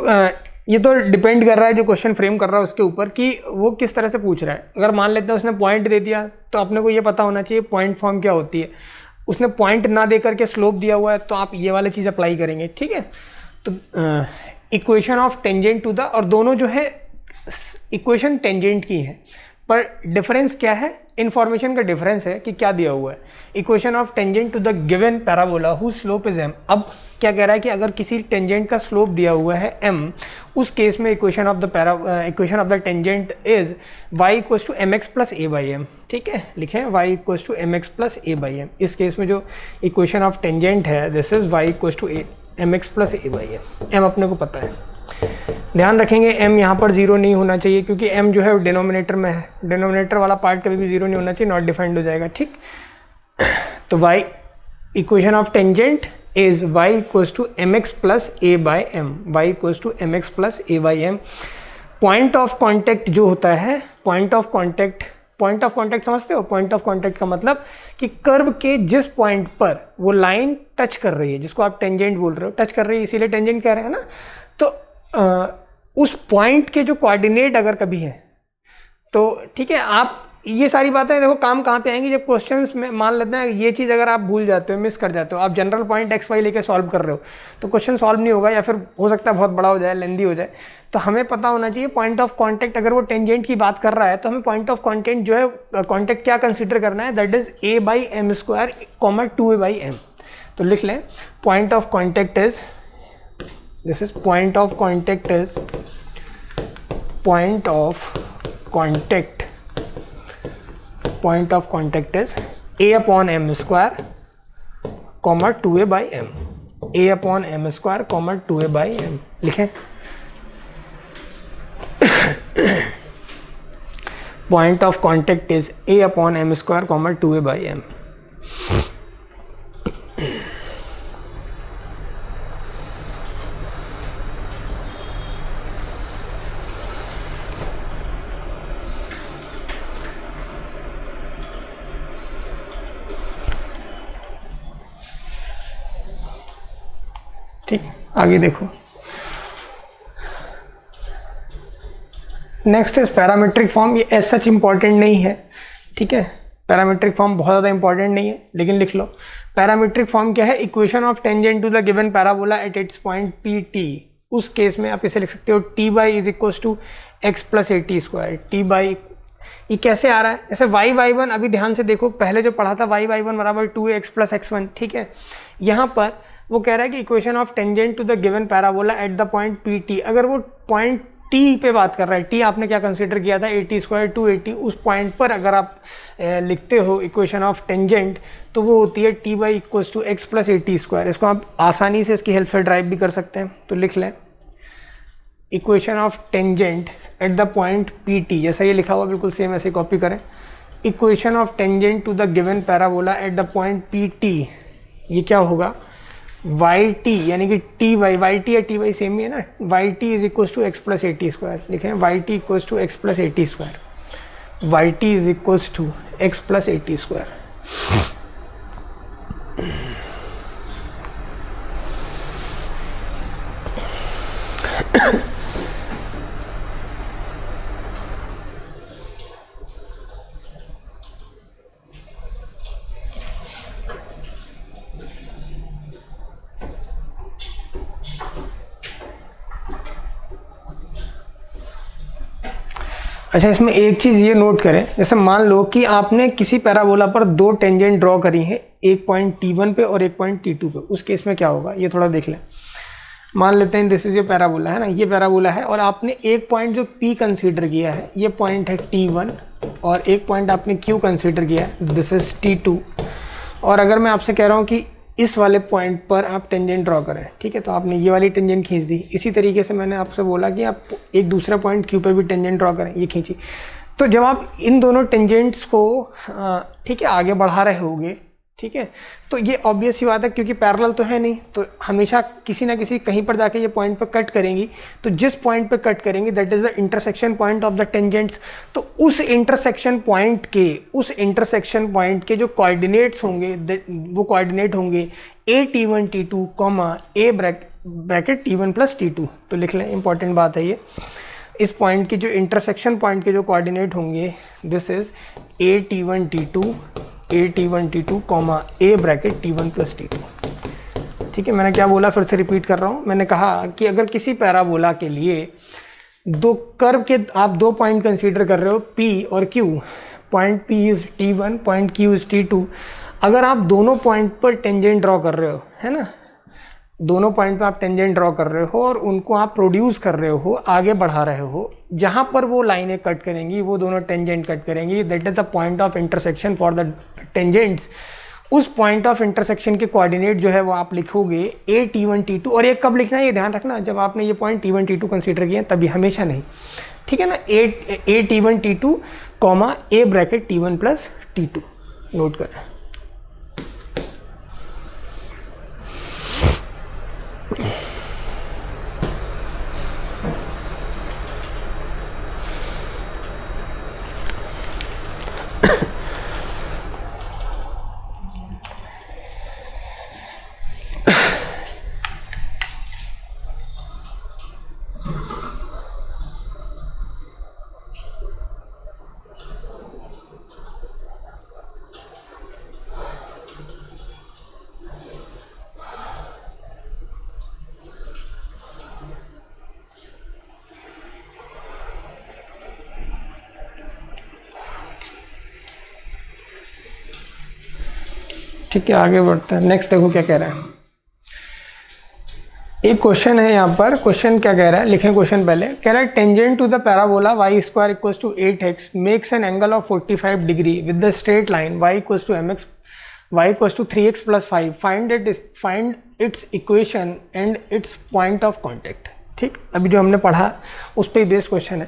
A: ये तो डिपेंड कर रहा है जो क्वेश्चन फ्रेम कर रहा है उसके ऊपर कि वो किस तरह से पूछ रहा है। अगर मान लेते हैं उसने पॉइंट दे दिया तो अपने को ये पता होना चाहिए पॉइंट फॉर्म क्या होती है। उसने पॉइंट ना दे करके स्लोप दिया हुआ है तो आप ये वाली चीज़ अप्लाई करेंगे, ठीक है। तो equation of tangent to the, और दोनों जो है इक्वेशन टेंजेंट की है, पर डिफरेंस क्या है, इन्फॉर्मेशन का डिफरेंस है कि क्या दिया हुआ है। Equation of tangent to the given parabola whose slope is m। अब क्या कह रहा है कि अगर किसी टेंजेंट का स्लोप दिया हुआ है m, उस केस में equation of the tangent is y equals to mx plus a by m, ठीक है। लिखें y equals to mx plus a by m। इस केस में जो इक्वेशन ऑफ टेंजेंट है this is y equals to mx plus a by m। m अपने को पता है, ध्यान रखेंगे m यहाँ पर जीरो नहीं होना चाहिए क्योंकि m जो है डिनोमिनेटर में है, डिनोमिनेटर वाला पार्ट कभी भी जीरो नहीं होना चाहिए, नॉट डिफाइंड हो जाएगा, ठीक। तो y equation of tangent is y equals to mx plus a by m, y equals to mx plus a by m। Point of contact जो होता है, पॉइंट ऑफ कॉन्टैक्ट समझते हो? पॉइंट ऑफ कॉन्टैक्ट का मतलब कि कर्व के जिस पॉइंट पर वो लाइन टच कर रही है, जिसको आप टेंजेंट बोल रहे हो, टच कर रही है इसीलिए टेंजेंट कह रहे हैं ना, तो उस पॉइंट के जो कोऑर्डिनेट अगर कभी है तो ठीक है। आप ये सारी बातें देखो काम कहाँ पे आएंगी, जब क्वेश्चंस में मान लेते हैं ये चीज़ अगर आप भूल जाते हो, मिस कर जाते हो, आप जनरल पॉइंट एक्स वाई लेके सॉल्व कर रहे हो तो क्वेश्चन सॉल्व नहीं होगा, या फिर हो सकता है बहुत बड़ा हो जाए, लेंदी हो जाए। तो हमें पता होना चाहिए पॉइंट ऑफ कॉन्टैक्ट, अगर वो टेंजेंट की बात कर रहा है तो हमें पॉइंट ऑफ कॉन्टैक्ट जो है कॉन्टैक्ट क्या कंसिडर करना है, that is a by m square comma 2a by m. तो लिख लें point of contact is, this is point of contact is point of contact is a upon m square comma 2a by m, a upon m square comma 2a by m। लिखें point of contact is a upon m square comma 2a by m। ठीक, आगे देखो, next is parametric form. ये as such important नहीं है, ठीक है, parametric form बहुत ज़्यादा इंपॉर्टेंट नहीं है, लेकिन लिख लो पैरामीट्रिक फॉर्म क्या है, equation of tangent to the given parabola at its point p t. उस केस में आप इसे लिख सकते हो t y is equal to x plus a t square. T y ये कैसे आ रहा है, जैसे वाई वाई वन, अभी ध्यान से देखो पहले जो पढ़ा था वाई वाई वन बराबर 2x प्लस x1, ठीक है। यहाँ पर वो कह रहा है कि equation of tangent to the given parabola at the point p t. अगर वो पॉइंट टी पे बात कर रहा है, टी आपने क्या कंसीडर किया था, 80 स्क्वायर 280, उस पॉइंट पर अगर आप लिखते हो इक्वेशन ऑफ टेंजेंट तो वो होती है t y equals to x plus 80 square. इसको आप आसानी से इसकी हेल्प से ड्राइव भी कर सकते हैं। तो लिख लें equation of tangent at the point p t, जैसा ये लिखा हुआ बिल्कुल सेम ऐसे कॉपी करें। Equation of tangent to the given parabola at the point p t, ये क्या होगा, वाई टी यानी कि टी वाई, वाई टी या टी वाई सेम ही है ना, y t is equal to x plus 80 square. लिखें y t equal to x plus 80 square, Y t is equal to x plus 80 square. अच्छा, इसमें एक चीज़ ये नोट करें, जैसे मान लो कि आपने किसी पैराबोला पर दो टेंजेंट ड्रॉ करी हैं, एक पॉइंट T1 पे और एक पॉइंट T2 पे, उस केस में क्या होगा ये थोड़ा देख लें। मान लेते हैं दिस इज ये पैराबोला है ना, ये पैराबोला है और आपने एक पॉइंट जो P कंसीडर किया है, ये पॉइंट है T1 और एक पॉइंट आपने Q कंसीडर किया है, दिस इज T2। और अगर मैं आपसे कह रहा हूँ कि इस वाले पॉइंट पर आप टेंजेंट ड्रॉ करें, ठीक है, तो आपने ये वाली टेंजेंट खींच दी। इसी तरीके से मैंने आपसे बोला कि आप एक दूसरा पॉइंट Q पे भी टेंजेंट ड्रॉ करें, ये खींची। तो जब आप इन दोनों टेंजेंट्स को ठीक है आगे बढ़ा रहे होगे, ठीक है, तो ये ऑब्वियस ही बात है क्योंकि पैरेलल तो है नहीं, तो हमेशा किसी ना किसी कहीं पर जाके ये पॉइंट पर कट करेंगी। तो जिस पॉइंट पर कट करेंगी that is the intersection point of the tangents. तो उस इंटरसेक्शन पॉइंट के जो कोऑर्डिनेट्स होंगे वो कोऑर्डिनेट होंगे A T1 T2 comma A bracket T1 plus T2। तो लिख लें, इंपॉर्टेंट बात है ये। इस पॉइंट की जो इंटरसेक्शन पॉइंट के जो कोऑर्डिनेट होंगे this is A T1 T2 comma A bracket T1 plus T2। ठीक है, मैंने क्या बोला फिर से रिपीट कर रहा हूँ। मैंने कहा कि अगर किसी पैराबोला के लिए दो कर्व के आप दो पॉइंट कंसीडर कर रहे हो P और Q, point P is T1, point Q is T2। अगर आप दोनों पॉइंट पर टेंजेंट ड्रॉ कर रहे हो, है ना, दोनों पॉइंट पे आप टेंजेंट ड्रॉ कर रहे हो और उनको आप प्रोड्यूस कर रहे हो, आगे बढ़ा रहे हो, जहाँ पर वो लाइनें कट करेंगी वो दोनों टेंजेंट कट करेंगी, that is the point of intersection for the tangents. उस पॉइंट ऑफ इंटरसेक्शन के कोऑर्डिनेट जो है वो आप लिखोगे A T1 T2। और ये कब लिखना है ये ध्यान रखना, जब आपने ये पॉइंट T1 T2 कंसीडर किए तभी, हमेशा नहीं, ठीक है ना। A T1 T2 comma A bracket T1 plus T2 note करें। ठीक है, आगे बढ़ते हैं। नेक्स्ट देखो क्या कह रहा है। एक क्वेश्चन है यहाँ पर, क्वेश्चन क्या कह रहा है, लिखें क्वेश्चन पहले। कह रहा है tangent to the parabola y square equals to 8x makes an angle of 45 degree with the straight line y equals to mx y equals to 3x plus 5 find its equation and its point of contact. ठीक, अभी जो हमने पढ़ा उस पर based question है।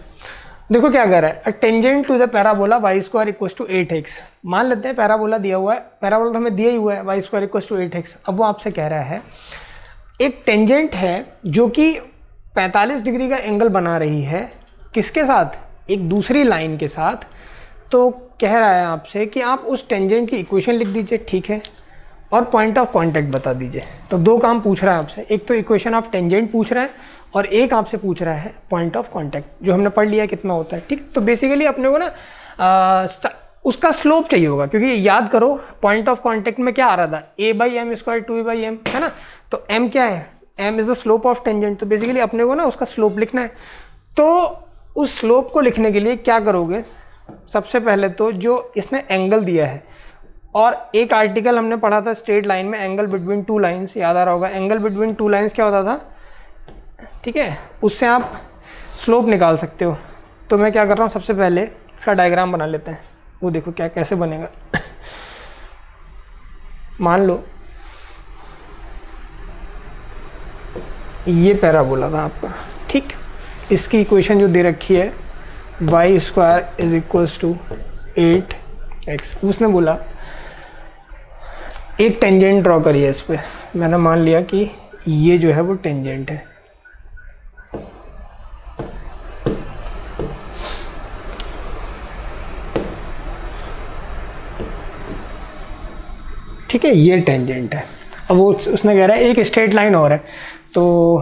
A: देखो क्या कह रहा है, tangent to the parabola y square equals to 8x। मान लेते हैं पैराबोला दिया हुआ है, पैराबोला तो हमें दिया ही हुआ है, y square equals to 8x। अब वो आपसे कह रहा है एक टेंजेंट है जो कि 45 डिग्री का एंगल बना रही है, किसके साथ, एक दूसरी लाइन के साथ। तो कह रहा है आपसे कि आप उस टेंजेंट की इक्वेशन लिख दीजिए, ठीक है, और पॉइंट ऑफ कांटेक्ट बता दीजिए। तो दो काम पूछ रहा है आपसे, एक तो इक्वेशन ऑफ टेंजेंट पूछ रहा है और एक आपसे पूछ रहा है पॉइंट ऑफ कांटेक्ट, जो हमने पढ़ लिया कितना होता है। ठीक, तो बेसिकली अपने को ना उसका स्लोप चाहिए होगा, क्योंकि याद करो पॉइंट ऑफ कांटेक्ट में क्या आ रहा था, A/m स्क्वायर 2A/m, है ना। तो m क्या है, m is the slope of tangent. तो बेसिकली अपने को ना उसका स्लोप लिखना है। तो उस स्लोप को लिखने के लिए क्या करोगे, सबसे पहले तो जो इसने एंगल दिया है, और एक आर्टिकल हमने पढ़ा था स्ट्रेट लाइन में, एंगल बिटवीन टू लाइन्स, याद आ रहा होगा। एंगल बिटवीन टू लाइन्स क्या होता था, ठीक है, उससे आप स्लोप निकाल सकते हो। तो मैं क्या कर रहा हूँ, सबसे पहले इसका डायग्राम बना लेते हैं, वो देखो क्या कैसे बनेगा। मान लो ये पैराबोला था आपका, ठीक, इसकी इक्वेशन जो दे रखी है y square is equals to 8x। उसने बोला एक टेंजेंट ड्रॉ करिए इस पे। मैंने मान लिया कि ये जो है वो टेंजेंट है, ठीक है, ये टेंजेंट है। अब वो उसने कह रहा है एक स्ट्रेट लाइन और है, तो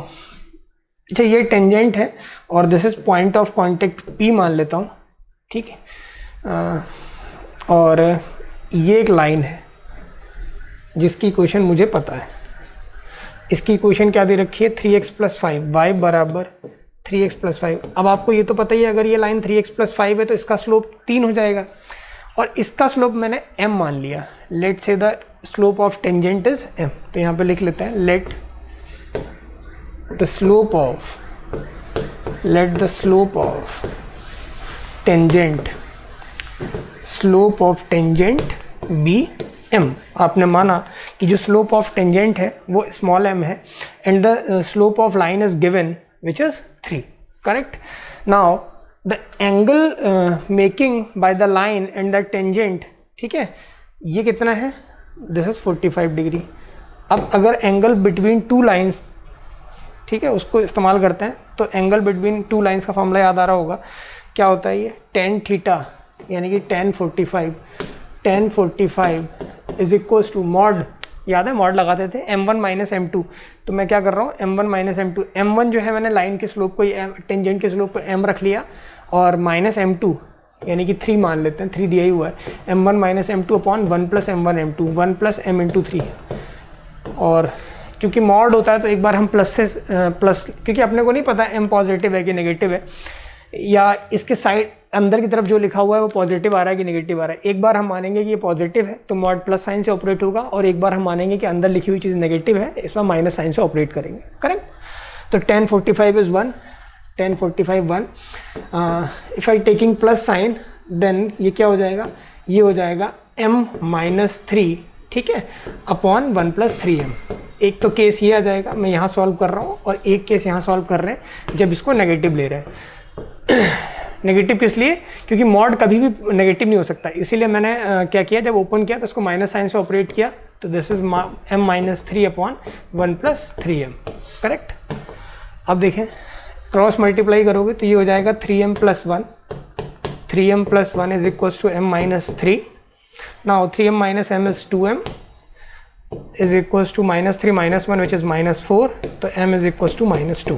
A: अच्छा ये टेंजेंट है और this is point of contact P मान लेता हूँ, ठीक है। और ये एक लाइन है जिसकी इक्वेशन मुझे पता है। इसकी इक्वेशन क्या दे रखी है, 3x प्लस 5, y बराबर 3x+5। अब आपको ये तो पता ही है, अगर ये लाइन 3x+5 है तो इसका स्लोप 3 हो जाएगा, और इसका स्लोप मैंने m मान लिया। Let say the slope of tangent is m, तो यहाँ पे लिख लेते हैं let the slope of tangent be m। आपने माना कि जो स्लोप ऑफ टेंजेंट है वो स्मॉल m है, and the slope of line is given which is 3, correct. Now the angle making by the line and the tangent, ठीक है, ये कितना है, दिस इज 45 डिग्री। अब अगर एंगल बिटवीन टू लाइंस, ठीक है, उसको इस्तेमाल करते हैं, तो एंगल बिटवीन टू लाइंस का फॉर्मूला याद आ रहा होगा, क्या होता है ये, tan थीटा यानी कि tan 45 is equals to mod, याद है मॉड लगाते थे m1 माइनस m2, तो मैं क्या कर रहा हूँ m1 माइनस m2, m1 जो है मैंने लाइन के स्लोप को, टेंजेंट के स्लोप को m रख लिया, और माइनस m2 यानी कि 3 मान लेते हैं, 3 दिया ही हुआ है, m1 minus m2 upon 1 plus m1 m2, 1 plus m into 3। और क्योंकि मॉड होता है तो एक बार हम प्लस से प्लस, क्योंकि अपने को नहीं पता m पॉजिटिव है कि नेगेटिव है, या इसके साइड अंदर की तरफ जो लिखा हुआ है वो पॉजिटिव आ रहा है कि नेगेटिव आ रहा है। एक बार हम मानेंगे कि ये पॉजिटिव है तो मॉड प्लस साइन से ऑपरेट होगा, और एक बार हम मानेंगे कि अंदर लिखी हुई चीज़ नेगेटिव है, इसमें माइनस साइन से ऑपरेट करेंगे, करेक्ट। तो tan 45 is 1, tan 45 1, if I taking plus sign then ये क्या हो जाएगा, ये हो जाएगा m माइनस 3, ठीक है, अपॉन 1 प्लस 3m। एक तो केस ये आ जाएगा, मैं यहाँ सॉल्व कर रहा हूँ, और एक केस यहाँ सॉल्व कर रहे हैं जब इसको नेगेटिव ले रहे हैं। नेगेटिव किस लिए, क्योंकि मॉड कभी भी नेगेटिव नहीं हो सकता, इसीलिए मैंने क्या किया, जब ओपन किया तो इसको माइनस साइन से ऑपरेट किया, तो this is m minus 3 upon 1 plus 3m, correct. अब देखें क्रॉस मल्टीप्लाई करोगे तो ये हो जाएगा 3m plus 1, 3m plus 1 is equals to m minus 3। Now 3m minus m is 2m is equals to minus 3 minus 1 which is minus 4, तो m is equals to minus 2।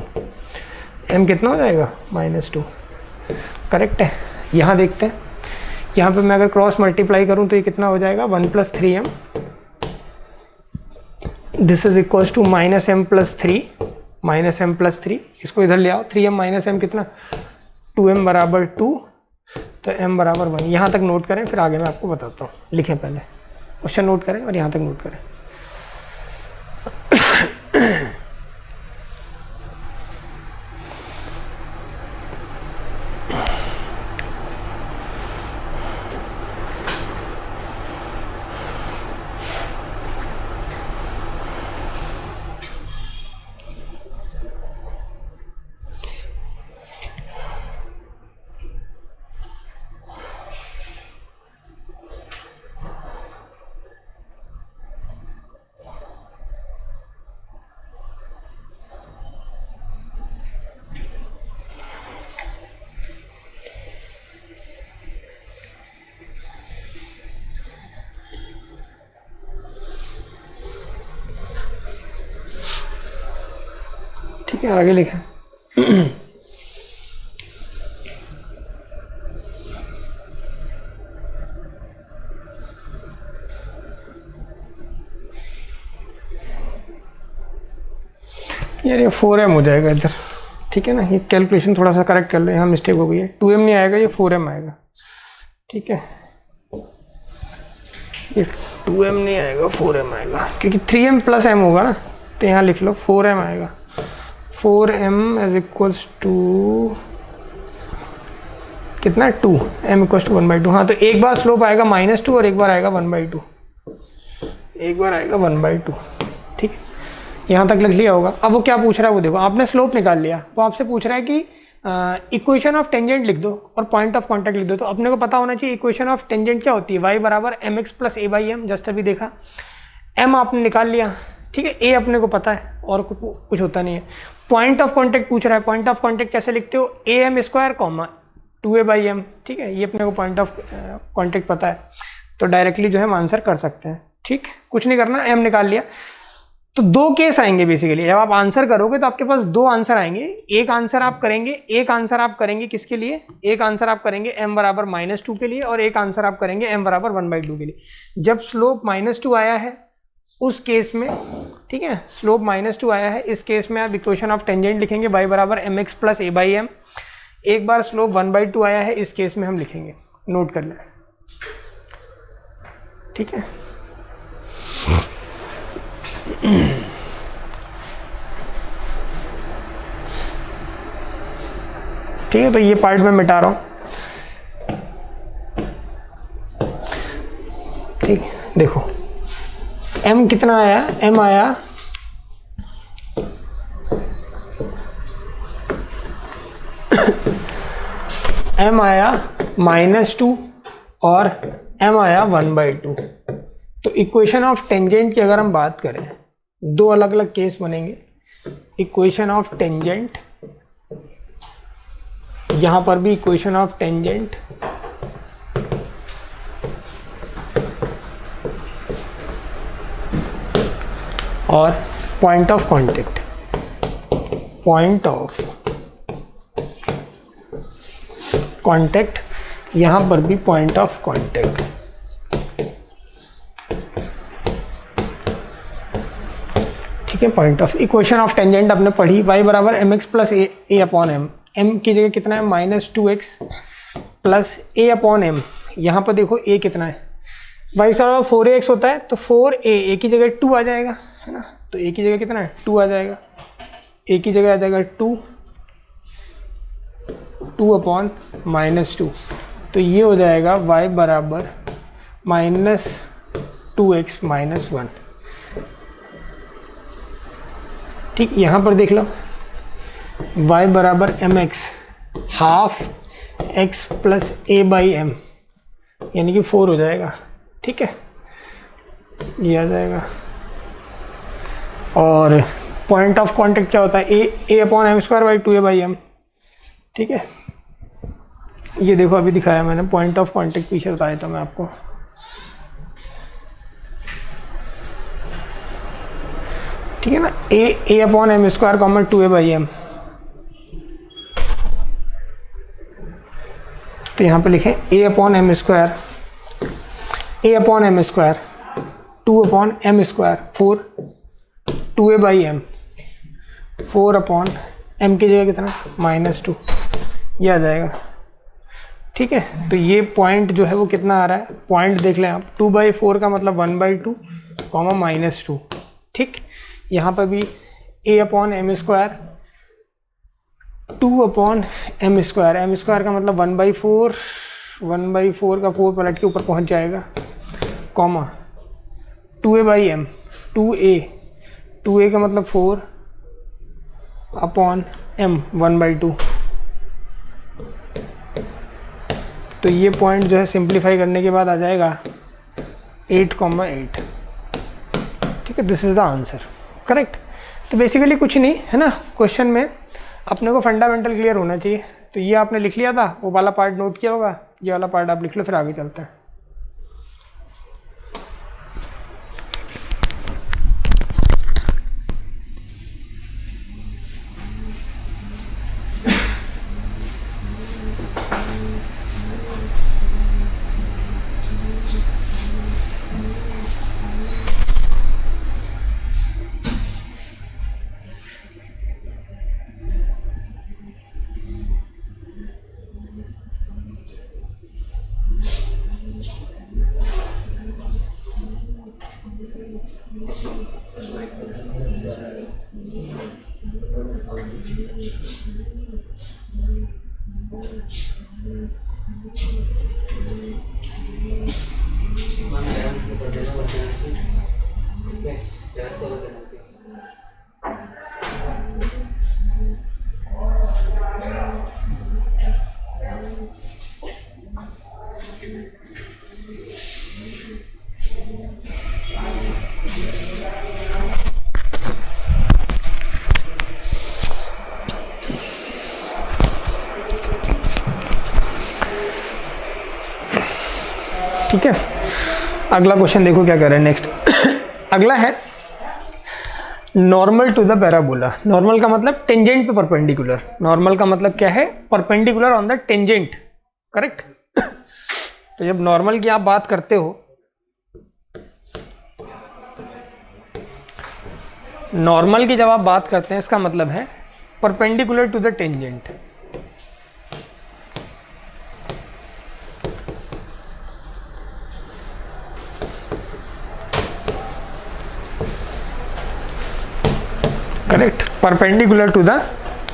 A: m कितना हो जाएगा, minus 2, correct है। यहाँ देखते हैं, यहाँ पे मैं अगर क्रॉस मल्टीप्लाई करूँ तो ये कितना हो जाएगा, 1 plus 3m, this is equals to minus m plus 3, minus m plus 3, इसको इधर ले आओ, 3m माइनस m कितना, 2m बराबर 2, तो m बराबर 1। यहाँ तक नोट करें, फिर आगे मैं आपको बताता हूँ। लिखें पहले, क्वेश्चन नोट करें और यहाँ तक नोट करें। ठीक है, आगे लिखें। यार ये 4m हो जाएगा इधर, ठीक है ना, ये कैलकुलेशन थोड़ा सा करेक्ट कर लो, यहाँ मिस्टेक हो गई है, 2m नहीं आएगा, ये 4m आएगा, ठीक है, ये 2m नहीं आएगा, 4m आएगा, क्योंकि 3m प्लस m होगा ना, तो यहाँ लिख लो 4m आएगा, 4m इज इक्वल्स टू कितना, 2, m इक्वल्स टू 1/2। हाँ, तो एक बार स्लोप आएगा -2 और एक बार आएगा 1/2, एक बार आएगा 1/2, ठीक है, यहाँ तक लिख लिया होगा। अब वो क्या पूछ रहा है वो देखो, आपने स्लोप निकाल लिया, वो आपसे पूछ रहा है कि इक्वेशन ऑफ टेंजेंट लिख दो और पॉइंट ऑफ कांटेक्ट लिख दो। तो अपने को पता होना चाहिए इक्वेशन ऑफ टेंजेंट क्या होती है, y बराबर mx प्लस a/m, जस्ट अभी देखा, m आपने निकाल लिया, ठीक है, a अपने को पता है और कुछ होता नहीं है। पॉइंट ऑफ कांटेक्ट पूछ रहा है, पॉइंट ऑफ कांटेक्ट कैसे लिखते हो, am स्क्वायर कॉमा 2a/m, ठीक है, ये अपने को पॉइंट ऑफ कांटेक्ट पता है, तो डायरेक्टली जो है हम आंसर कर सकते हैं, ठीक, कुछ नहीं करना, m निकाल लिया। तो दो केस आएंगे बेसिकली, जब आप आंसर करोगे तो आपके पास दो आंसर आएंगे, एक आंसर आप करेंगे किसके लिए, एक आंसर आप करेंगे m बराबर -2 के लिए, और एक आंसर आप करेंगे m बराबर 1/2 के लिए। जब स्लोप -2 आया है उस केस में, ठीक है, स्लोप -2 आया है, इस केस में आप इक्वेशन ऑफ टेंजेंट लिखेंगे y बराबर mx प्लस a/m। एक बार स्लोप 1/2 आया है, इस केस में हम लिखेंगे, नोट कर लें, ठीक है। ठीक है, तो ये पार्ट मैं मिटा रहा हूँ, ठीक है। देखो m कितना आया, m आया m आया -2 और m आया 1/2। तो इक्वेशन ऑफ टेंजेंट की अगर हम बात करें, दो अलग अलग केस बनेंगे। इक्वेशन ऑफ टेंजेंट, यहां पर भी इक्वेशन ऑफ टेंजेंट, और point of contact, point of contact, यहां पर भी पॉइंट ऑफ कांटेक्ट। ठीक है, point of equation of tangent आपने पढ़ी, y बराबर mx plus a upon m। m की जगह कितना है, -2x plus a upon m। यहाँ पर देखो a कितना है, y का बराबर 4ax होता है, तो 4a की जगह 2 आ जाएगा, है ना। तो a की जगह कितना है, 2 आ जाएगा, a की जगह आ जाएगा 2 अपॉन -2। तो ये हो जाएगा y बराबर -2x - 1। ठीक, यहाँ पर देख लो, y बराबर mx half x plus a/m, यानी कि 4 हो जाएगा, ठीक है, ये आ जाएगा। और पॉइंट ऑफ कांटेक्ट क्या होता है, a अपॉन m² 2a/m, ठीक है। ये देखो अभी दिखाया मैंने, पॉइंट ऑफ कांटेक्ट पीछे बताया था मैं आपको। ठीक है ना, a upon m² common 2a/m। तो यहाँ पे लिखें a upon m², a upon m², 2 upon m², 4, 2a/m, 4 upon m की जगह कितना, -2, ये आ जाएगा, ठीक है। तो ये पॉइंट जो है वो कितना आ रहा है, पॉइंट देख लें आप, 2/4 का मतलब 1/2, -2, ठीक। यहाँ पर भी a upon m², 2 upon m² का मतलब 1/4, 1/4 का 4 पलट के ऊपर पहुँच जाएगा, कॉमा 2a/m, 2a का मतलब 4 अपॉन m 1/2। तो ये पॉइंट जो है सिंप्लीफाई करने के बाद आ जाएगा 8,8, ठीक है। This is the answer, correct. तो बेसिकली कुछ नहीं है ना, क्वेश्चन में अपने को फंडामेंटल क्लियर होना चाहिए। तो ये आपने लिख लिया था, वो वाला पार्ट नोट किया होगा, ये वाला पार्ट आप लिख लो, फिर आगे चलते हैं। ठीक है, अगला क्वेश्चन देखो क्या कर रहे हैं नेक्स्ट। अगला है normal to the parabola. Normal का मतलब टेंजेंट पे परपेंडिकुलर, नॉर्मल का मतलब क्या है, perpendicular on the tangent, correct. तो जब नॉर्मल की आप बात करते हो नॉर्मल की जब आप बात करते हैं इसका मतलब है perpendicular to the tangent. Correct, perpendicular to the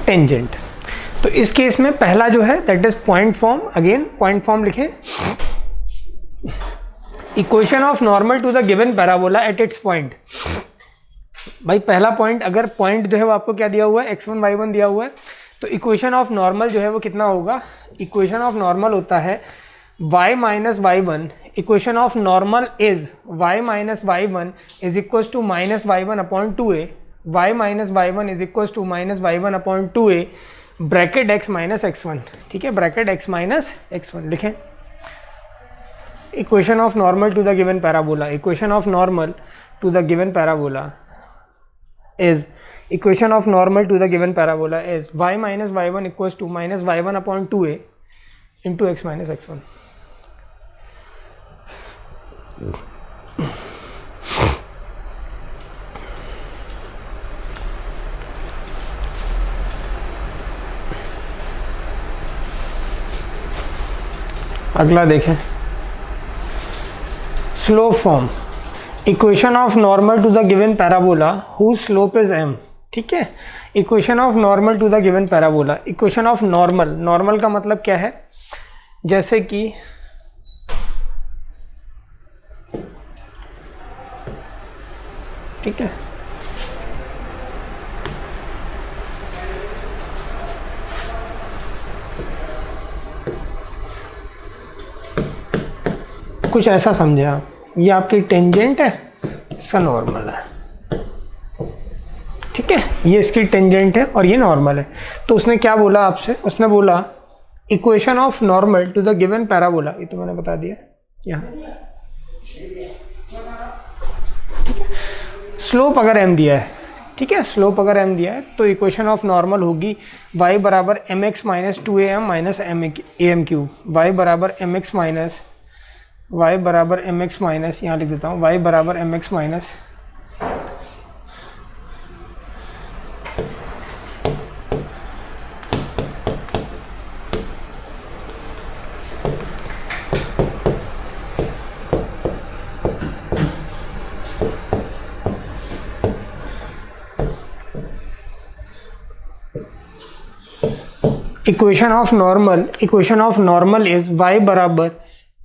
A: tangent. तो इस केस में पहला जो है that is point form. Again point form लिखें, equation of normal to the given parabola at its point. भाई पहला पॉइंट, अगर पॉइंट जो है वो आपको क्या दिया हुआ है, x1 y1 दिया हुआ है, तो इक्वेशन ऑफ नॉर्मल जो है वो कितना होगा, इक्वेशन ऑफ नॉर्मल होता है y minus y one. Equation of normal is y minus y one is equal to minus y one upon two a, y minus y one is equal to minus y one upon two a, bracket x minus x one. ठीक है, bracket x minus x one लिखें। Equation of normal to the given parabola, equation of normal to the given parabola is equation of normal to the given parabola is y minus y1 equals to minus y1 upon 2a into x minus x1। अगला देखें, slope form, equation of normal to the given parabola whose slope is m। ठीक है, equation of normal to the given parabola, equation of normal, normal का मतलब क्या है, जैसे कि ठीक है, कुछ ऐसा समझे आप, ये आपकी टेंजेंट है, इसका नॉर्मल है। ठीक है, ये इसकी टेंजेंट है और ये नॉर्मल है। तो उसने क्या बोला आपसे, उसने बोला equation of normal to the given parabola, ये तो मैंने बता दिया यहाँ। ठीक है, स्लोप अगर m दिया है, ठीक है, स्लोप अगर m दिया है तो इक्वेशन ऑफ नॉर्मल होगी y बराबर m x minus two a m minus m cube, y बराबर एम एक्स माइनस, y बराबर एम एक्स माइनस, यहाँ लिख देता हूँ y बराबर m x minus equation of normal is y बराबर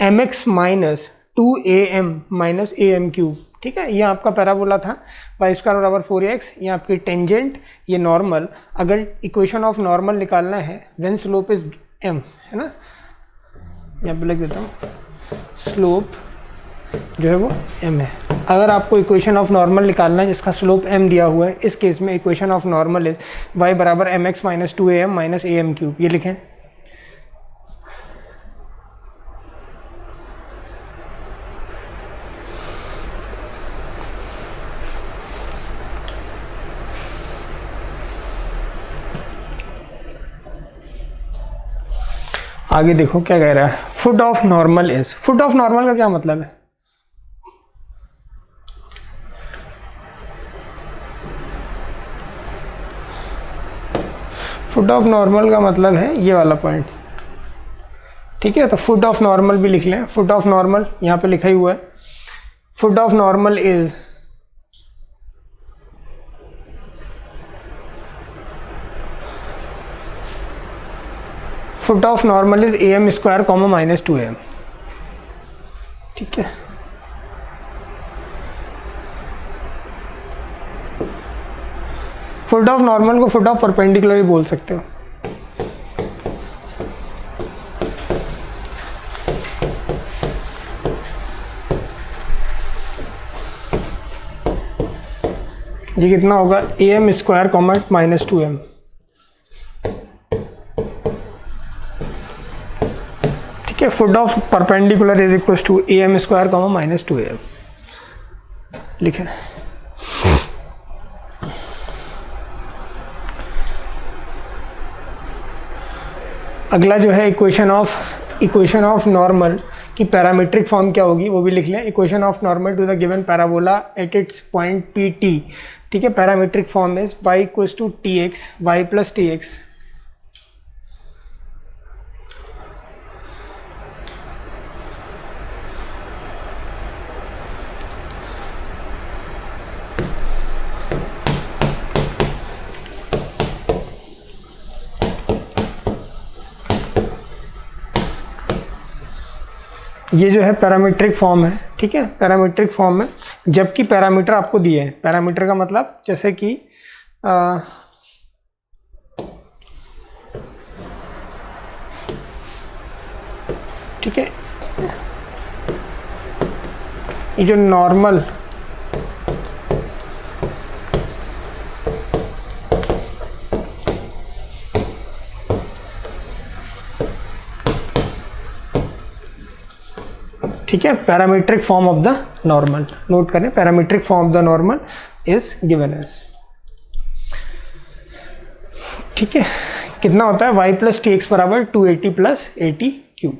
A: m x minus two a m minus a m cube. ठीक है, ये आपका पैराबोला था, वाई स्क्वायर बराबर 4x, ये आपकी टेंजेंट, ये नॉर्मल। अगर इक्वेशन ऑफ नॉर्मल निकालना है व्हेन स्लोप इज m, है ना, यहाँ पे लिख देता हूँ, स्लोप जो है वो m है। अगर आपको इक्वेशन ऑफ नॉर्मल निकालना है जिसका स्लोप m दिया हुआ है, इस केस में equation of normal is y बराबर m x minus two a m minus a m cube, ये लिखें। आगे देखो क्या कह रहा है, foot of normal is, foot of normal का क्या मतलब है, फुट ऑफ नॉर्मल का मतलब है ये वाला पॉइंट। ठीक है, तो फुट ऑफ नॉर्मल भी लिख लें, फुट ऑफ नॉर्मल यहाँ पे लिखा ही हुआ है, foot of normal is foot of normal is a m square comma minus two m. ठीक है, फुट ऑफ नॉर्मल को फुट ऑफ परपेंडिकुलर भी बोल सकते हो। ये कितना होगा, a m square comma minus two m. ठीक है, foot of perpendicular is equal to a m square comma minus two m लिखे। अगला जो है इक्वेशन ऑफ नॉर्मल कि पैरामीट्रिक फॉर्म क्या होगी वो भी लिख लें। Equation of normal to the given parabola at its point p t, ठीक है। Parametric form is y equals to t x y plus t x, ये जो है पैरामीट्रिक फॉर्म है, ठीक है। पैरामीट्रिक फॉर्म में जबकि पैरामीटर आपको दिए हैं, पैरामीटर का मतलब जैसे कि ठीक है, ये जो नॉर्मल ठीक है, parametric form of the normal, note करें parametric form of the normal is given as, ठीक है। कितना होता है y प्लस टी एक्स बराबर 280 प्लस 80 क्यूब।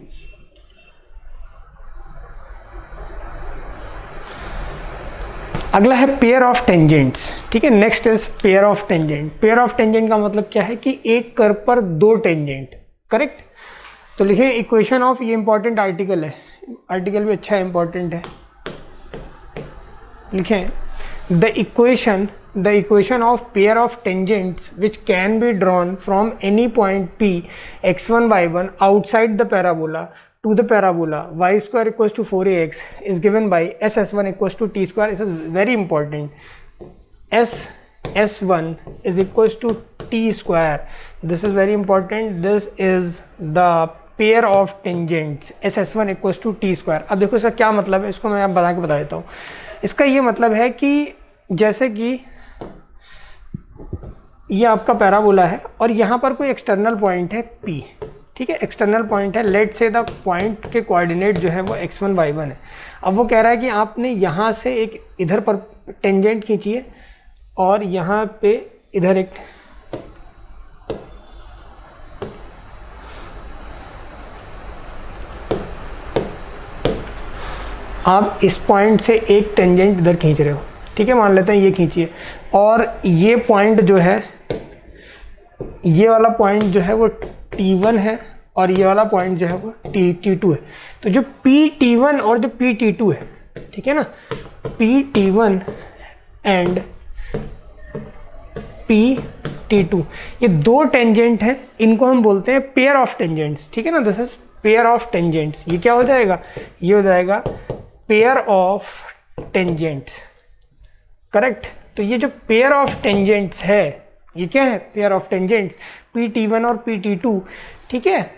A: अगला है पेयर ऑफ टेंजेंट्स, ठीक है। Next is pair of tangent. Pair of tangent का मतलब क्या है कि एक कर्व पर दो टेंजेंट, करेक्ट। तो लिखें इक्वेशन ऑफ, ये इंपॉर्टेंट आर्टिकल है, आर्टिकल भी अच्छा इंपॉर्टेंट है, लिखें the equation of pair of tangents which can be drawn from any point p x1 y1 outside the parabola to the parabola y square equals to 4ax is given by s1 equals to t square. This is very important. s1 is equals to t square. This is very important. This is the pair of tangents. s1 equals to t square. अब देखो इसका क्या मतलब है, इसको मैं आप बता देता हूँ। इसका ये मतलब है कि जैसे कि ये आपका पैराबोला है और यहाँ पर कोई एक्सटर्नल पॉइंट है p, ठीक है। एक्सटर्नल पॉइंट है, लेट से द पॉइंट के कोऑर्डिनेट जो है वो x1 y1 है। अब वो कह रहा है कि आपने यहाँ से एक इधर पर टेंजेंट खींचिए और यहाँ पे इधर एक आप इस पॉइंट से एक टेंजेंट इधर खींच रहे हो, ठीक है। मान लेते हैं ये खींचिए और ये पॉइंट जो है, ये वाला पॉइंट जो है वो T1 है और ये वाला पॉइंट जो है वो T2 है। तो जो PT1 और जो PT2 है, ठीक है ना, PT1 एंड PT2 ये दो टेंजेंट हैं, इनको हम बोलते हैं पेयर ऑफ टेंजेंट्स, ठीक है ना। This is pair of tangents. ये क्या हो जाएगा, ये हो जाएगा पेयर ऑफ टेंजेंट्स, करेक्ट। तो ये जो पेयर ऑफ टेंजेंट्स है ये क्या है, पेयर ऑफ टेंजेंट्स PT1 और PT2, ठीक है।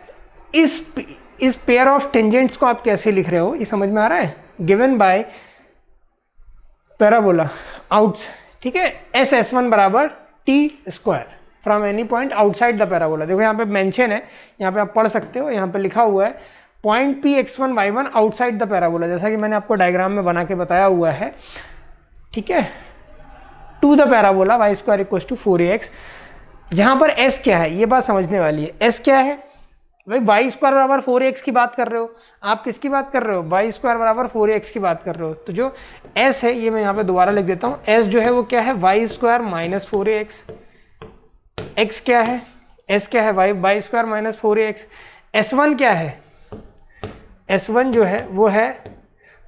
A: इस पेयर ऑफ टेंजेंट्स को आप कैसे लिख रहे हो ये समझ में आ रहा है। गिवन बाय पैराबोला आउट्स, ठीक है, s1 बराबर t square from any point outside the parabola. देखो यहाँ पे मेंशन है, यहाँ पे आप पढ़ सकते हो, यहाँ पे लिखा हुआ है point p x1 y1 outside the parabola, जैसा कि मैंने आपको डायग्राम में बना के बताया हुआ है, ठीक है। To the parabola y square equals to 4ax, जहाँ पर s क्या है ये बात समझने वाली है। s क्या है भाई, y स्क्वायर बराबर 4ax की बात कर रहे हो आप, किसकी बात कर रहे हो, y स्क्वायर बराबर 4ax की बात कर रहे हो। तो जो s है ये मैं यहाँ पे दोबारा लिख देता हूँ, s जो है वो क्या है y square minus 4ax, x क्या है, s क्या है y square minus 4ax, s1 क्या है, s1 जो है वो है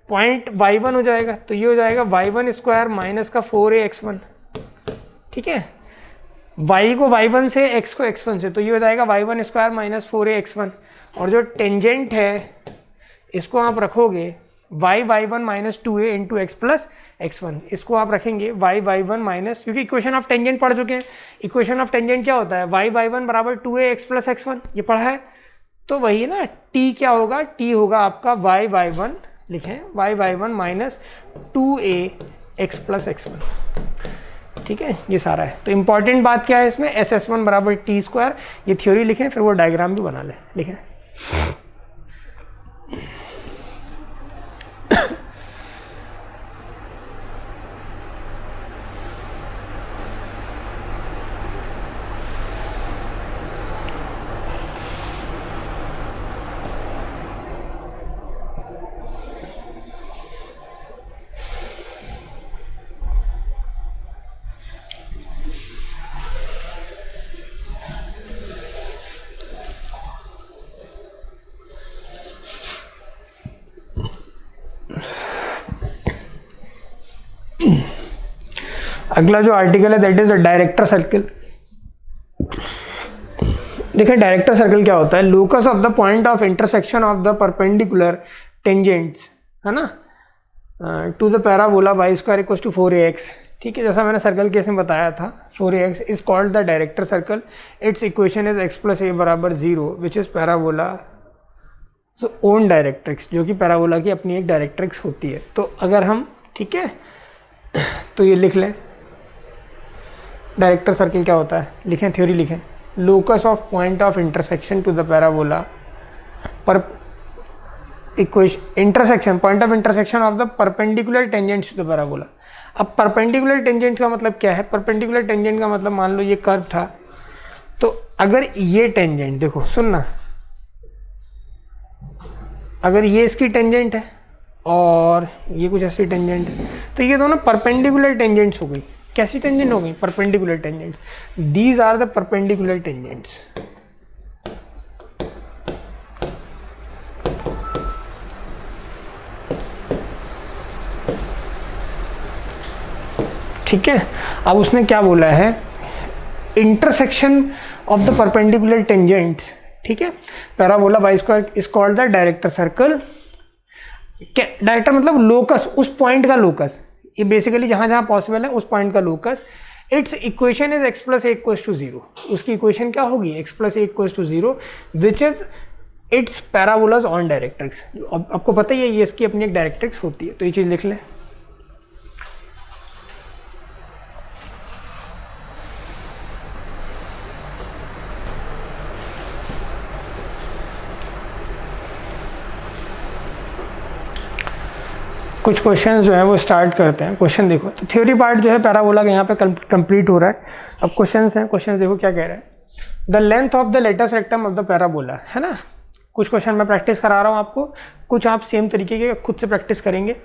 A: पॉइंट y1 हो जाएगा, तो ये हो जाएगा y1 स्क्वायर माइनस का 4ax1, ठीक है। y को y1 से, x को x1 से, तो ये हो जाएगा y1 स्क्वायर माइनस 4ax1। और जो टेंजेंट है इसको आप रखोगे y1 minus 2a into x plus x1, इसको आप रखेंगे y1 माइनस, क्योंकि इक्वेशन ऑफ टेंजेंट पढ़ चुके हैं। इक्वेशन ऑफ टेंजेंट क्या होता है, y1 बराबर 2a एक्स प्लस x1, ये पढ़ा है। तो वही ना, t क्या होगा, t होगा आपका y1, लिखें y1 minus 2a x plus x1, ठीक है। ये सारा है। तो इंपॉर्टेंट बात क्या है इसमें, s1 बराबर टी स्क्वायर, ये थ्योरी लिखें, फिर वो डायग्राम भी बना लें, लिखें। अगला जो आर्टिकल है that is a director circle. देखिए डायरेक्टर सर्कल क्या होता है, locus of the point of intersection of the perpendicular tangents, है ना, to the parabola y square equal to 4ax। ठीक है, जैसा मैंने सर्कल केस में बताया था, 4ax is called the director circle. It's equation is x + a = 0 which is parabola own directrix, जो कि पैराबोला की अपनी एक डायरेक्ट्रिक्स होती है। तो अगर हम, ठीक है, तो ये लिख लें डायरेक्टर सर्कल क्या होता है, लिखें थ्योरी लिखें, locus of point of intersection to the parabola पर equation intersection point of intersection of the perpendicular tangents to the parabola. अब परपेंडिकुलर टेंजेंट का मतलब क्या है, परपेंडिकुलर टेंजेंट का मतलब मान लो ये कर्व था, तो अगर ये टेंजेंट, देखो सुनना, अगर ये इसकी टेंजेंट है और ये कुछ ऐसी टेंजेंट है, तो ये दोनों परपेंडिकुलर टेंजेंट्स हो गई। कैसी टेंजेंट हो गई, perpendicular tangents. These are the perpendicular tangents. ठीक है, अब उसने क्या बोला है, intersection of the perpendicular tangents. ठीक है, parabola y square is called the director circle. Director मतलब लोकस, उस पॉइंट का लोकस, ये बेसिकली जहां जहां पॉसिबल है उस पॉइंट का locus. Its equation is x + a = 0। उसकी इक्वेशन क्या होगी, x + a = 0 which is it's parabolas on directrix. आपको पता ही है ये इसकी अपनी एक डायरेक्ट्रिक्स होती है, तो ये चीज़ लिख लें। कुछ क्वेश्चन जो है वो स्टार्ट करते हैं। क्वेश्चन देखो, तो थ्योरी पार्ट जो है पैराबोला का यहाँ पे कंप्लीट हो रहा है। अब क्वेश्चंस हैं, क्वेश्चन देखो क्या कह रहा है। The length of the latus rectum of the parabola, है ना। कुछ क्वेश्चन मैं प्रैक्टिस करा रहा हूँ आपको, कुछ आप सेम तरीके के खुद से प्रैक्टिस करेंगे।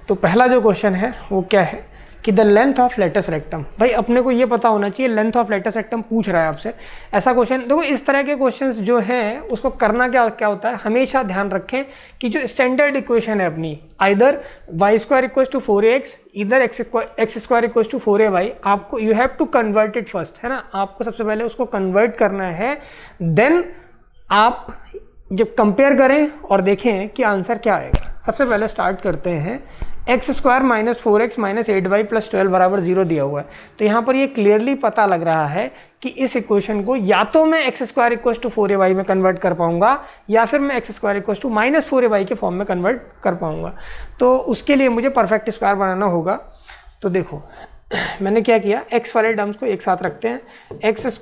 A: तो पहला जो क्वेश्चन है वो क्या है कि the length of latus rectum. भाई अपने को ये पता होना चाहिए लेंथ ऑफ लेटेस्ट रेक्टम पूछ रहा है आपसे, ऐसा क्वेश्चन। देखो इस तरह के क्वेश्चंस जो हैं उसको करना क्या होता है, हमेशा ध्यान रखें कि जो स्टैंडर्ड इक्वेशन है अपनी, आइदर y² = 4ax, इधर x² = 4ay, आपको you have to convert it first, है ना। आपको सबसे पहले उसको कन्वर्ट करना है, देन आप जब कंपेयर करें और देखें कि आंसर क्या आएगा। सबसे पहले स्टार्ट करते हैं, x² - 4x - 8y + 12 = 0 दिया हुआ है। तो यहाँ पर ये क्लियरली पता लग रहा है कि इस इक्वेशन को या तो मैं x² = 4ay में कन्वर्ट कर पाऊंगा, या फिर मैं x² = -4ay के फॉर्म में कन्वर्ट कर पाऊंगा। तो उसके लिए मुझे परफेक्ट स्क्वायर बनाना होगा। तो देखो मैंने क्या किया, x वाले टर्म्स को एक साथ रखते हैं, x² -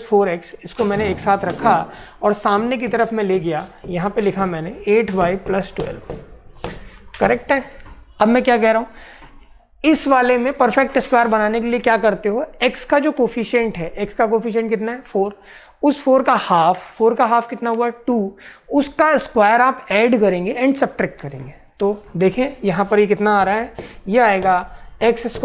A: 4x इसको मैंने एक साथ रखा और सामने की तरफ मैं ले गया, यहाँ पे लिखा मैंने 8y + 12। करेक्ट है। अब मैं क्या कह रहा हूँ, इस वाले में परफेक्ट स्क्वायर बनाने के लिए क्या करते हो, x का जो कोफिशिएंट है, x का कोफिशिएंट कितना है 4, उस 4 का हाफ कितना हुआ 2, उसका स्क्वायर आप ऐड करेंगे एंड सब्ट्रैक्ट करेंगे। तो देखें यहाँ पर ये कितना आ रहा है, ये आएगा x² -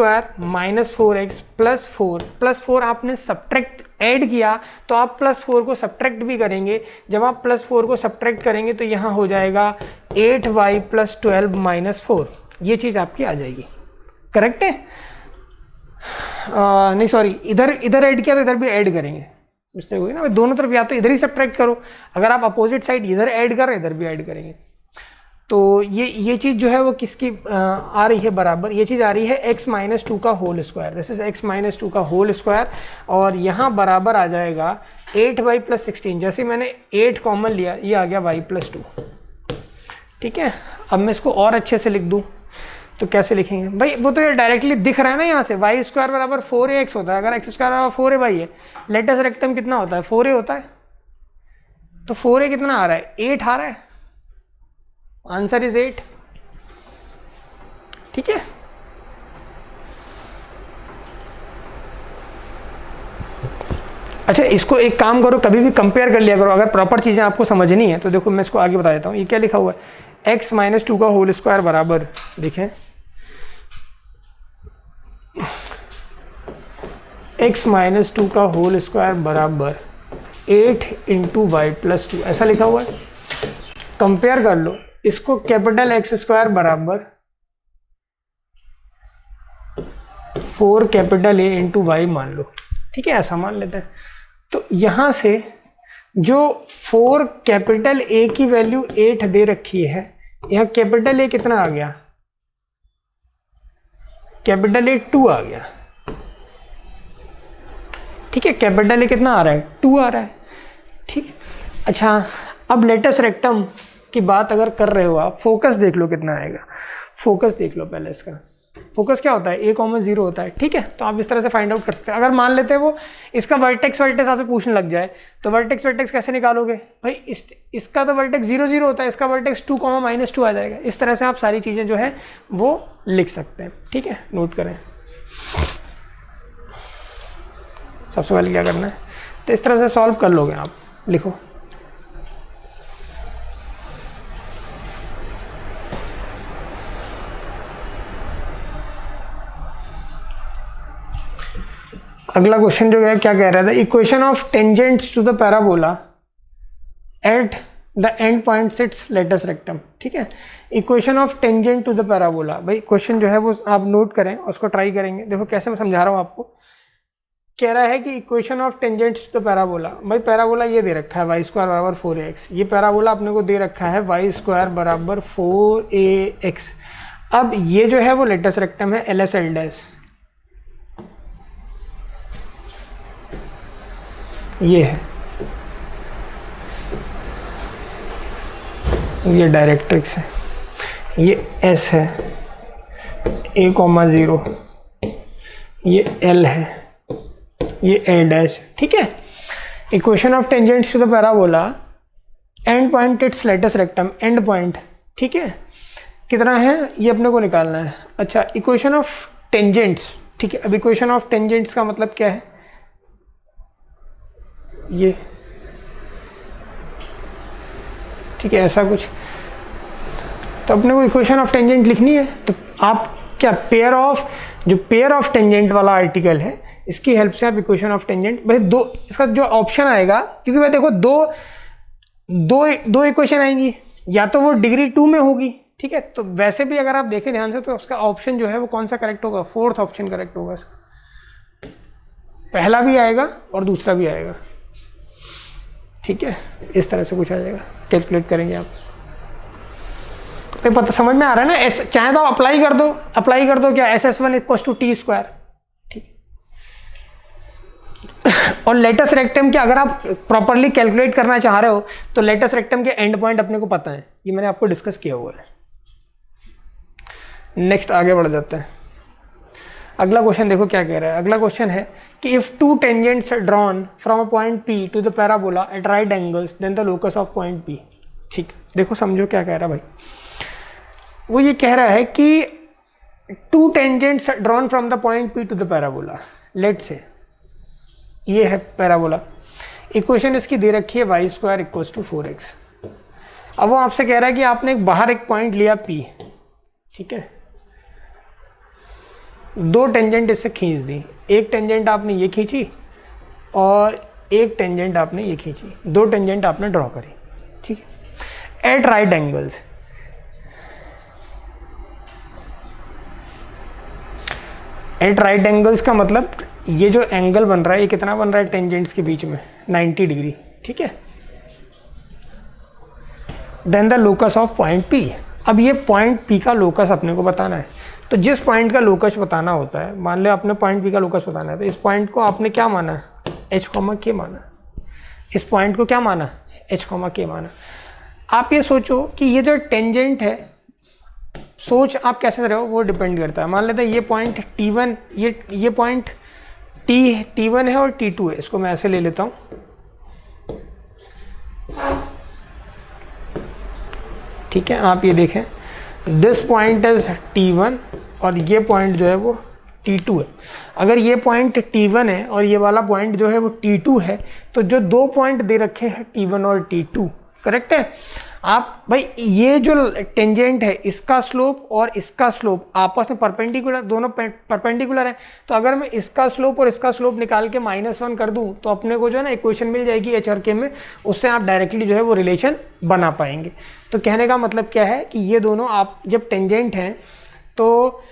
A: 4x + 4 आपने सब्ट्रैक्ट ऐड किया तो आप +4 को सब्ट्रैक्ट भी करेंगे। जब आप +4 को सब्ट्रैक्ट करेंगे तो यहाँ हो जाएगा 8y + 12 - 4, ये चीज़ आपकी आ जाएगी। करेक्ट है। नहीं सॉरी, इधर ऐड किया तो इधर भी ऐड करेंगे, मिस्टेक हुई ना। दोनों तरफ या तो इधर ही सब्ट्रैक्ट करो, अगर आप अपोजिट साइड इधर ऐड कर रहे हैं इधर भी ऐड करेंगे। तो ये चीज़ जो है वो किसकी आ रही है बराबर, ये चीज़ आ रही है x - 2 का whole square, this is x - 2 का होल स्क्वायर, और यहाँ बराबर आ जाएगा 8y + 16। जैसे मैंने 8 कॉमन लिया, ये आ गया y + 2। ठीक है, अब मैं इसको और अच्छे से लिख दूँ तो कैसे लिखेंगे भाई, वो तो ये डायरेक्टली दिख रहा है ना यहाँ से, y² = 4ax होता है। अगर x² = 4ay है, लेटेस्ट रेक्टम कितना होता है 4a होता है, तो 4a कितना आ रहा है 8 आ रहा है, आंसर इज 8। ठीक है, अच्छा इसको एक काम करो, कभी भी कंपेयर कर लिया करो, अगर प्रॉपर चीज़ें आपको समझनी है तो देखो मैं इसको आगे बता देता हूँ। ये क्या लिखा हुआ है, x - 2 का होल स्क्वायर बराबर, देखें x - 2 का होल स्क्वायर बराबर 8 × y + 2, ऐसा लिखा हुआ है। कंपेयर कर लो इसको, कैपिटल X² बराबर 4 कैपिटल ए इंटू वाई मान लो, ठीक है, ऐसा मान लेते हैं। तो यहाँ से जो 4 कैपिटल ए की वैल्यू 8 दे रखी है, यहाँ कैपिटल ए कितना आ गया, कैपिटल ए 2 आ गया, ठीक है, कैपिटल ए कितना आ रहा है, 2 आ रहा है, ठीक। अच्छा, अब लेटस रेक्टम की बात अगर कर रहे हो आप, फोकस देख लो कितना आएगा, फोकस देख लो पहले इसका। फोकस क्या होता है, a,0 होता है, ठीक है। तो आप इस तरह से फाइंड आउट कर सकते हैं। अगर मान लेते हैं वो इसका वर्टेक्स आपसे पूछने लग जाए, तो वर्टेक्स कैसे निकालोगे भाई, इसका तो वर्टेक्स 0 0 होता है, इसका वर्टेक्स 2, -2 आ जाएगा। इस तरह से आप सारी चीज़ें जो है वो लिख सकते हैं, ठीक है, नोट करें। सबसे पहले क्या करना है, तो इस तरह से सॉल्व कर लोगे आप, लिखो। अगला क्वेश्चन जो है क्या कह रहा था, equation of tangents to the parabola at the end point its latus rectum, ठीक है। Equation of tangent to the parabola, भाई क्वेश्चन जो है वो आप नोट करें, उसको ट्राई करेंगे। देखो कैसे मैं समझा रहा हूँ आपको। कह रहा है कि equation of tangents to the parabola, भाई पैराबोला ये दे रखा है y² बराबर 4ax, ये पैराबोला अपने को दे रखा है y² बराबर 4ax। अब ये जो है वो लेटस रेक्टम है LS L डैश, ये है, ये डायरेक्ट्रिक्स है, ये S है, a,0, ये L है, ये A डैश, ठीक है। Equation of tangents to the parabola end point its latus rectum, end point, ठीक है, कितना है ये अपने को निकालना है। अच्छा, इक्वेशन ऑफ टेंजेंट्स, ठीक है। अब इक्वेशन ऑफ टेंजेंट्स का मतलब क्या है, ये, ठीक है, ऐसा कुछ। तो अपने को इक्वेशन ऑफ टेंजेंट लिखनी है, तो आप क्या पेयर ऑफ टेंजेंट वाला आर्टिकल है, इसकी हेल्प से आप इक्वेशन ऑफ टेंजेंट, भाई दो, इसका जो ऑप्शन आएगा, क्योंकि भाई देखो दो इक्वेशन आएंगी, या तो वो डिग्री 2 में होगी, ठीक है। तो वैसे भी अगर आप देखें ध्यान से, तो उसका ऑप्शन जो है वो कौन सा करेक्ट होगा, 4th ऑप्शन करेक्ट होगा इसका। पहला भी आएगा और दूसरा भी आएगा, ठीक है। इस तरह से कुछ आ जाएगा, कैलकुलेट करेंगे आप। पता समझ में आ रहा है ना, चाहे तो अप्लाई कर दो क्या, SS1 = T², ठीक। और लेटस रेक्टम के अगर आप प्रॉपरली कैलकुलेट करना चाह रहे हो, तो लेटस रेक्टम के एंड पॉइंट अपने को पता है, ये मैंने आपको डिस्कस किया हुआ है। नेक्स्ट आगे बढ़ जाते हैं। अगला क्वेश्चन देखो क्या कह रहा है। अगला क्वेश्चन है कि if 2 tangents drawn from a point P to the parabola at right angles, then the locus of point P, ठीक। देखो समझो क्या कह रहा है भाई, वो ये कह रहा है कि 2 tangents drawn from the point P to the parabola, let say ये है पैराबोला, इक्वेशन इसकी दे रखी है y² = 4x। अब वो आपसे कह रहा है कि आपने बाहर एक पॉइंट लिया P, ठीक है, 2 टेंजेंट इससे खींच दी, एक टेंजेंट आपने ये खींची और एक टेंजेंट आपने ये खींची, 2 टेंजेंट आपने ड्रॉ करी, ठीक है, at right angles. At right angles का मतलब ये जो एंगल बन रहा है, ये कितना बन रहा है टेंजेंट्स के बीच में, 90 डिग्री, ठीक है। Then the locus of point P। अब ये पॉइंट P का लोकस अपने को बताना है, तो जिस पॉइंट का लोकस बताना होता है, मान लो आपने पॉइंट P का लोकस बताना है, तो इस पॉइंट को आपने क्या माना, H, K माना, इस पॉइंट को क्या माना, H, K माना। आप ये सोचो कि ये जो टेंजेंट है, सोच आप कैसे रहे हो वो डिपेंड करता है। मान लेते हैं ये पॉइंट T1, ये पॉइंट T1 है और T2 है, इसको मैं ऐसे ले लेता हूँ, ठीक है। आप ये देखें, दिस पॉइंट इज T1 और ये पॉइंट जो है वो T2 है। अगर ये पॉइंट T1 है और ये वाला पॉइंट जो है वो T2 है, तो जो 2 पॉइंट दे रखे हैं T1 और T2, करेक्ट है। आप भाई ये जो टेंजेंट है, इसका स्लोप और इसका स्लोप आपस में परपेंडिकुलर, दोनों परपेंडिकुलर है। तो अगर मैं इसका स्लोप और इसका स्लोप निकाल के -1 कर दूं, तो अपने को जो है ना इक्वेशन मिल जाएगी H और K में, उससे आप डायरेक्टली जो है वो रिलेशन बना पाएंगे। तो कहने का मतलब क्या है कि ये दोनों आप जब टेंजेंट हैं, तो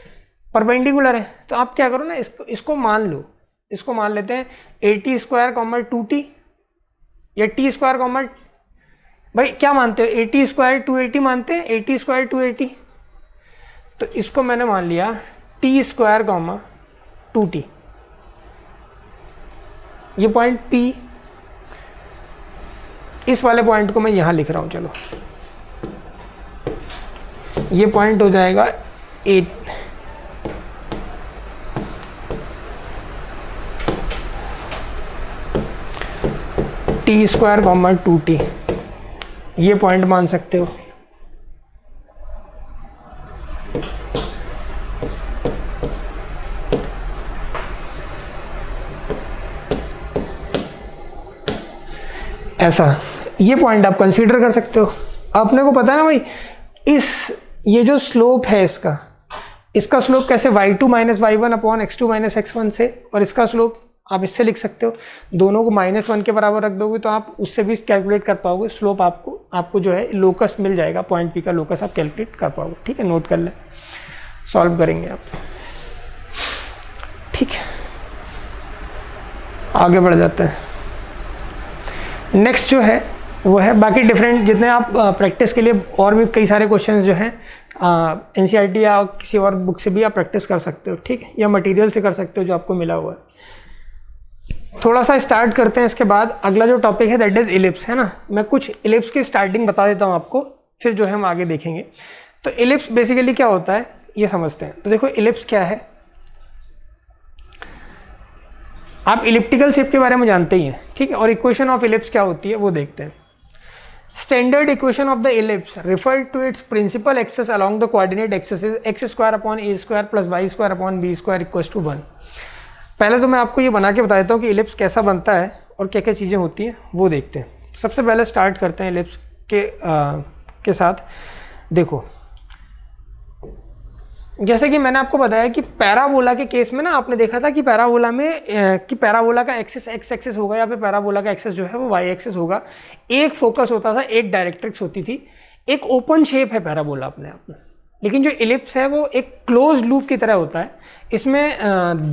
A: परपेंडिकुलर है, तो आप क्या करो ना, इसको मान लो, इसको मान लेते हैं AT स्क्वायर कॉमर 2T या T स्क्वायर कॉमर, भाई क्या मानते हो, AT स्क्वायर 280 मानते हैं, AT स्क्वायर 280, तो इसको मैंने मान लिया T स्क्वायर कॉमर 2T, ये पॉइंट P, इस वाले पॉइंट को मैं यहां लिख रहा हूं, चलो ये पॉइंट हो जाएगा 8, T स्क्वायर कॉमर 2T, ये पॉइंट मान सकते हो। ऐसा ये पॉइंट आप कंसीडर कर सकते हो। आपने को पता है ना भाई, ये जो स्लोप है इसका स्लोप कैसे, y2 minus वाई1 upon x2 minus x1 से, और इसका स्लोप आप इससे लिख सकते हो, दोनों को -1 के बराबर रख दोगे तो आप उससे भी कैलकुलेट कर पाओगे स्लोप, आपको जो है लोकस मिल जाएगा, पॉइंट P का लोकस आप कैलकुलेट कर पाओगे। ठीक है, नोट कर ले, सॉल्व करेंगे आप। ठीक है, आगे बढ़ जाते हैं। नेक्स्ट जो है वो है बाकी डिफरेंट, जितने आप प्रैक्टिस के लिए और भी कई सारे क्वेश्चंस जो हैं NCERT या किसी और बुक से भी आप प्रैक्टिस कर सकते हो, ठीक है, या मटेरियल से कर सकते हो जो आपको मिला हुआ है। थोड़ा सा स्टार्ट करते हैं, इसके बाद अगला जो टॉपिक है दैट इज इलिप्स, है ना। मैं कुछ इलिप्स की स्टार्टिंग बता देता हूँ आपको, फिर जो है हम आगे देखेंगे। तो इलिप्स बेसिकली क्या होता है ये समझते हैं। तो देखो इलिप्स क्या है, आप इलिप्टिकल शेप के बारे में जानते ही हैं, ठीक है, और इक्वेशन ऑफ इलिप्स क्या होती है वो देखते हैं। Standard equation of the ellipse refer to its principal axes along the coordinate axes is x square upon a square plus y square upon b square equals to 1। पहले तो मैं आपको ये बना के बता देता हूँ कि इलिप्स कैसा बनता है और क्या क्या चीज़ें होती हैं वो देखते हैं। सबसे पहले स्टार्ट करते हैं इलिप्स के साथ। देखो जैसे कि मैंने आपको बताया कि पैराबोला के केस में ना आपने देखा था कि पैराबोला का एक्सिस x एक्सिस होगा, या फिर पैराबोला का एक्सिस जो है वो y एक्सिस होगा। एक फोकस होता था, एक डायरेक्ट्रिक्स होती थी, एक ओपन शेप है पैराबोला अपने आप में। लेकिन जो इलिप्स है वो एक क्लोज लूप की तरह होता है, इसमें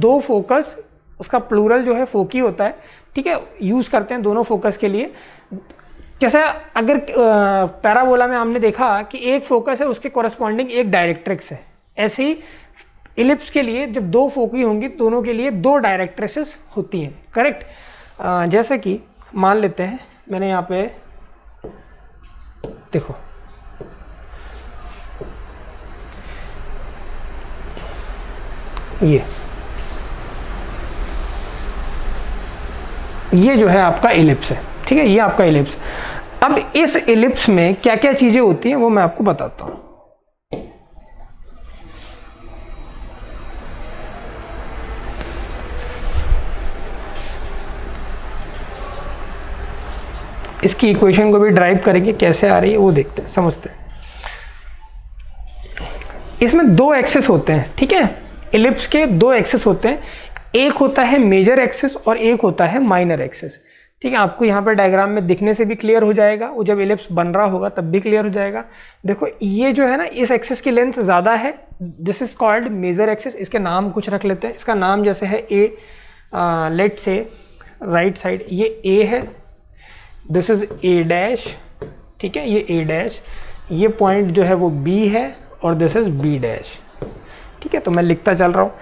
A: दो फोकस, उसका प्लूरल जो है फोकी होता है, ठीक है, यूज़ करते हैं दोनों फोकस के लिए। जैसे अगर पैराबोला में हमने देखा कि एक फोकस है उसके कॉरस्पॉन्डिंग एक डायरेक्ट्रिक्स है, ऐसे ही इलिप्स के लिए जब दो फोकी होंगी दोनों के लिए दो डायरेक्ट्रिसेस होती हैं, करेक्ट। जैसे कि मान लेते हैं मैंने यहाँ पे देखो ये जो है आपका इलिप्स है, ठीक है, ये आपका इलिप्स। अब इस इलिप्स में क्या क्या चीजें होती हैं वो मैं आपको बताता हूं। इसकी इक्वेशन को भी ड्राइव करेंगे, कैसे आ रही है वो देखते हैं, समझते हैं। इसमें दो एक्सिस होते हैं, ठीक है, इलिप्स के दो एक्सिस होते हैं, एक होता है मेजर एक्सिस और एक होता है माइनर एक्सिस, ठीक है। आपको यहाँ पर डायग्राम में दिखने से भी क्लियर हो जाएगा, वो जब इलिप्स बन रहा होगा तब भी क्लियर हो जाएगा। देखो ये जो है ना, इस एक्सिस की लेंथ ज़्यादा है, this is called major axis. इसके नाम कुछ रख लेते हैं, इसका नाम जैसे है ए, लेट से राइट साइड ये ए है, दिस इज ए डैश, ठीक है, ये ए डैश, ये पॉइंट जो है वो बी है और दिस इज बी डैश, ठीक है। तो मैं लिखता चल रहा हूँ।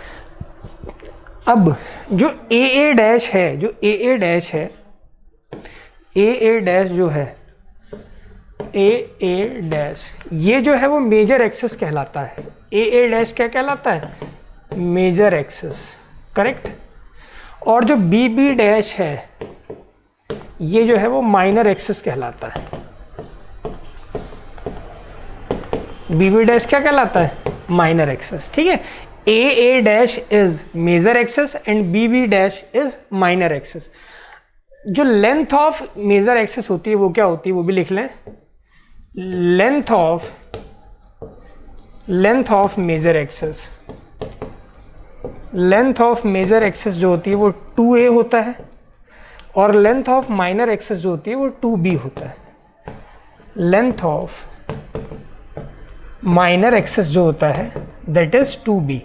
A: अब जो ए डैश है, जो ए डैश है, ए डैश जो है, ए डैश, ये जो है वो मेजर एक्सिस कहलाता है। ए डैश क्या कहलाता है, मेजर एक्सिस, करेक्ट। और जो बी डैश है ये जो है वो माइनर एक्सिस कहलाता है। बी डैश क्या कहलाता है, माइनर एक्सिस, ठीक है। A dash is major axis and b dash is minor axis. जो लेंथ ऑफ मेजर एक्सिस होती है वो क्या होती है वो भी लिख लें, length of major axis, length of major axis जो होती है वो 2a होता है, और लेंथ ऑफ माइनर एक्सिस जो होती है वो 2b होता है। लेंथ ऑफ माइनर एक्सिस जो होता है दैट इज 2b,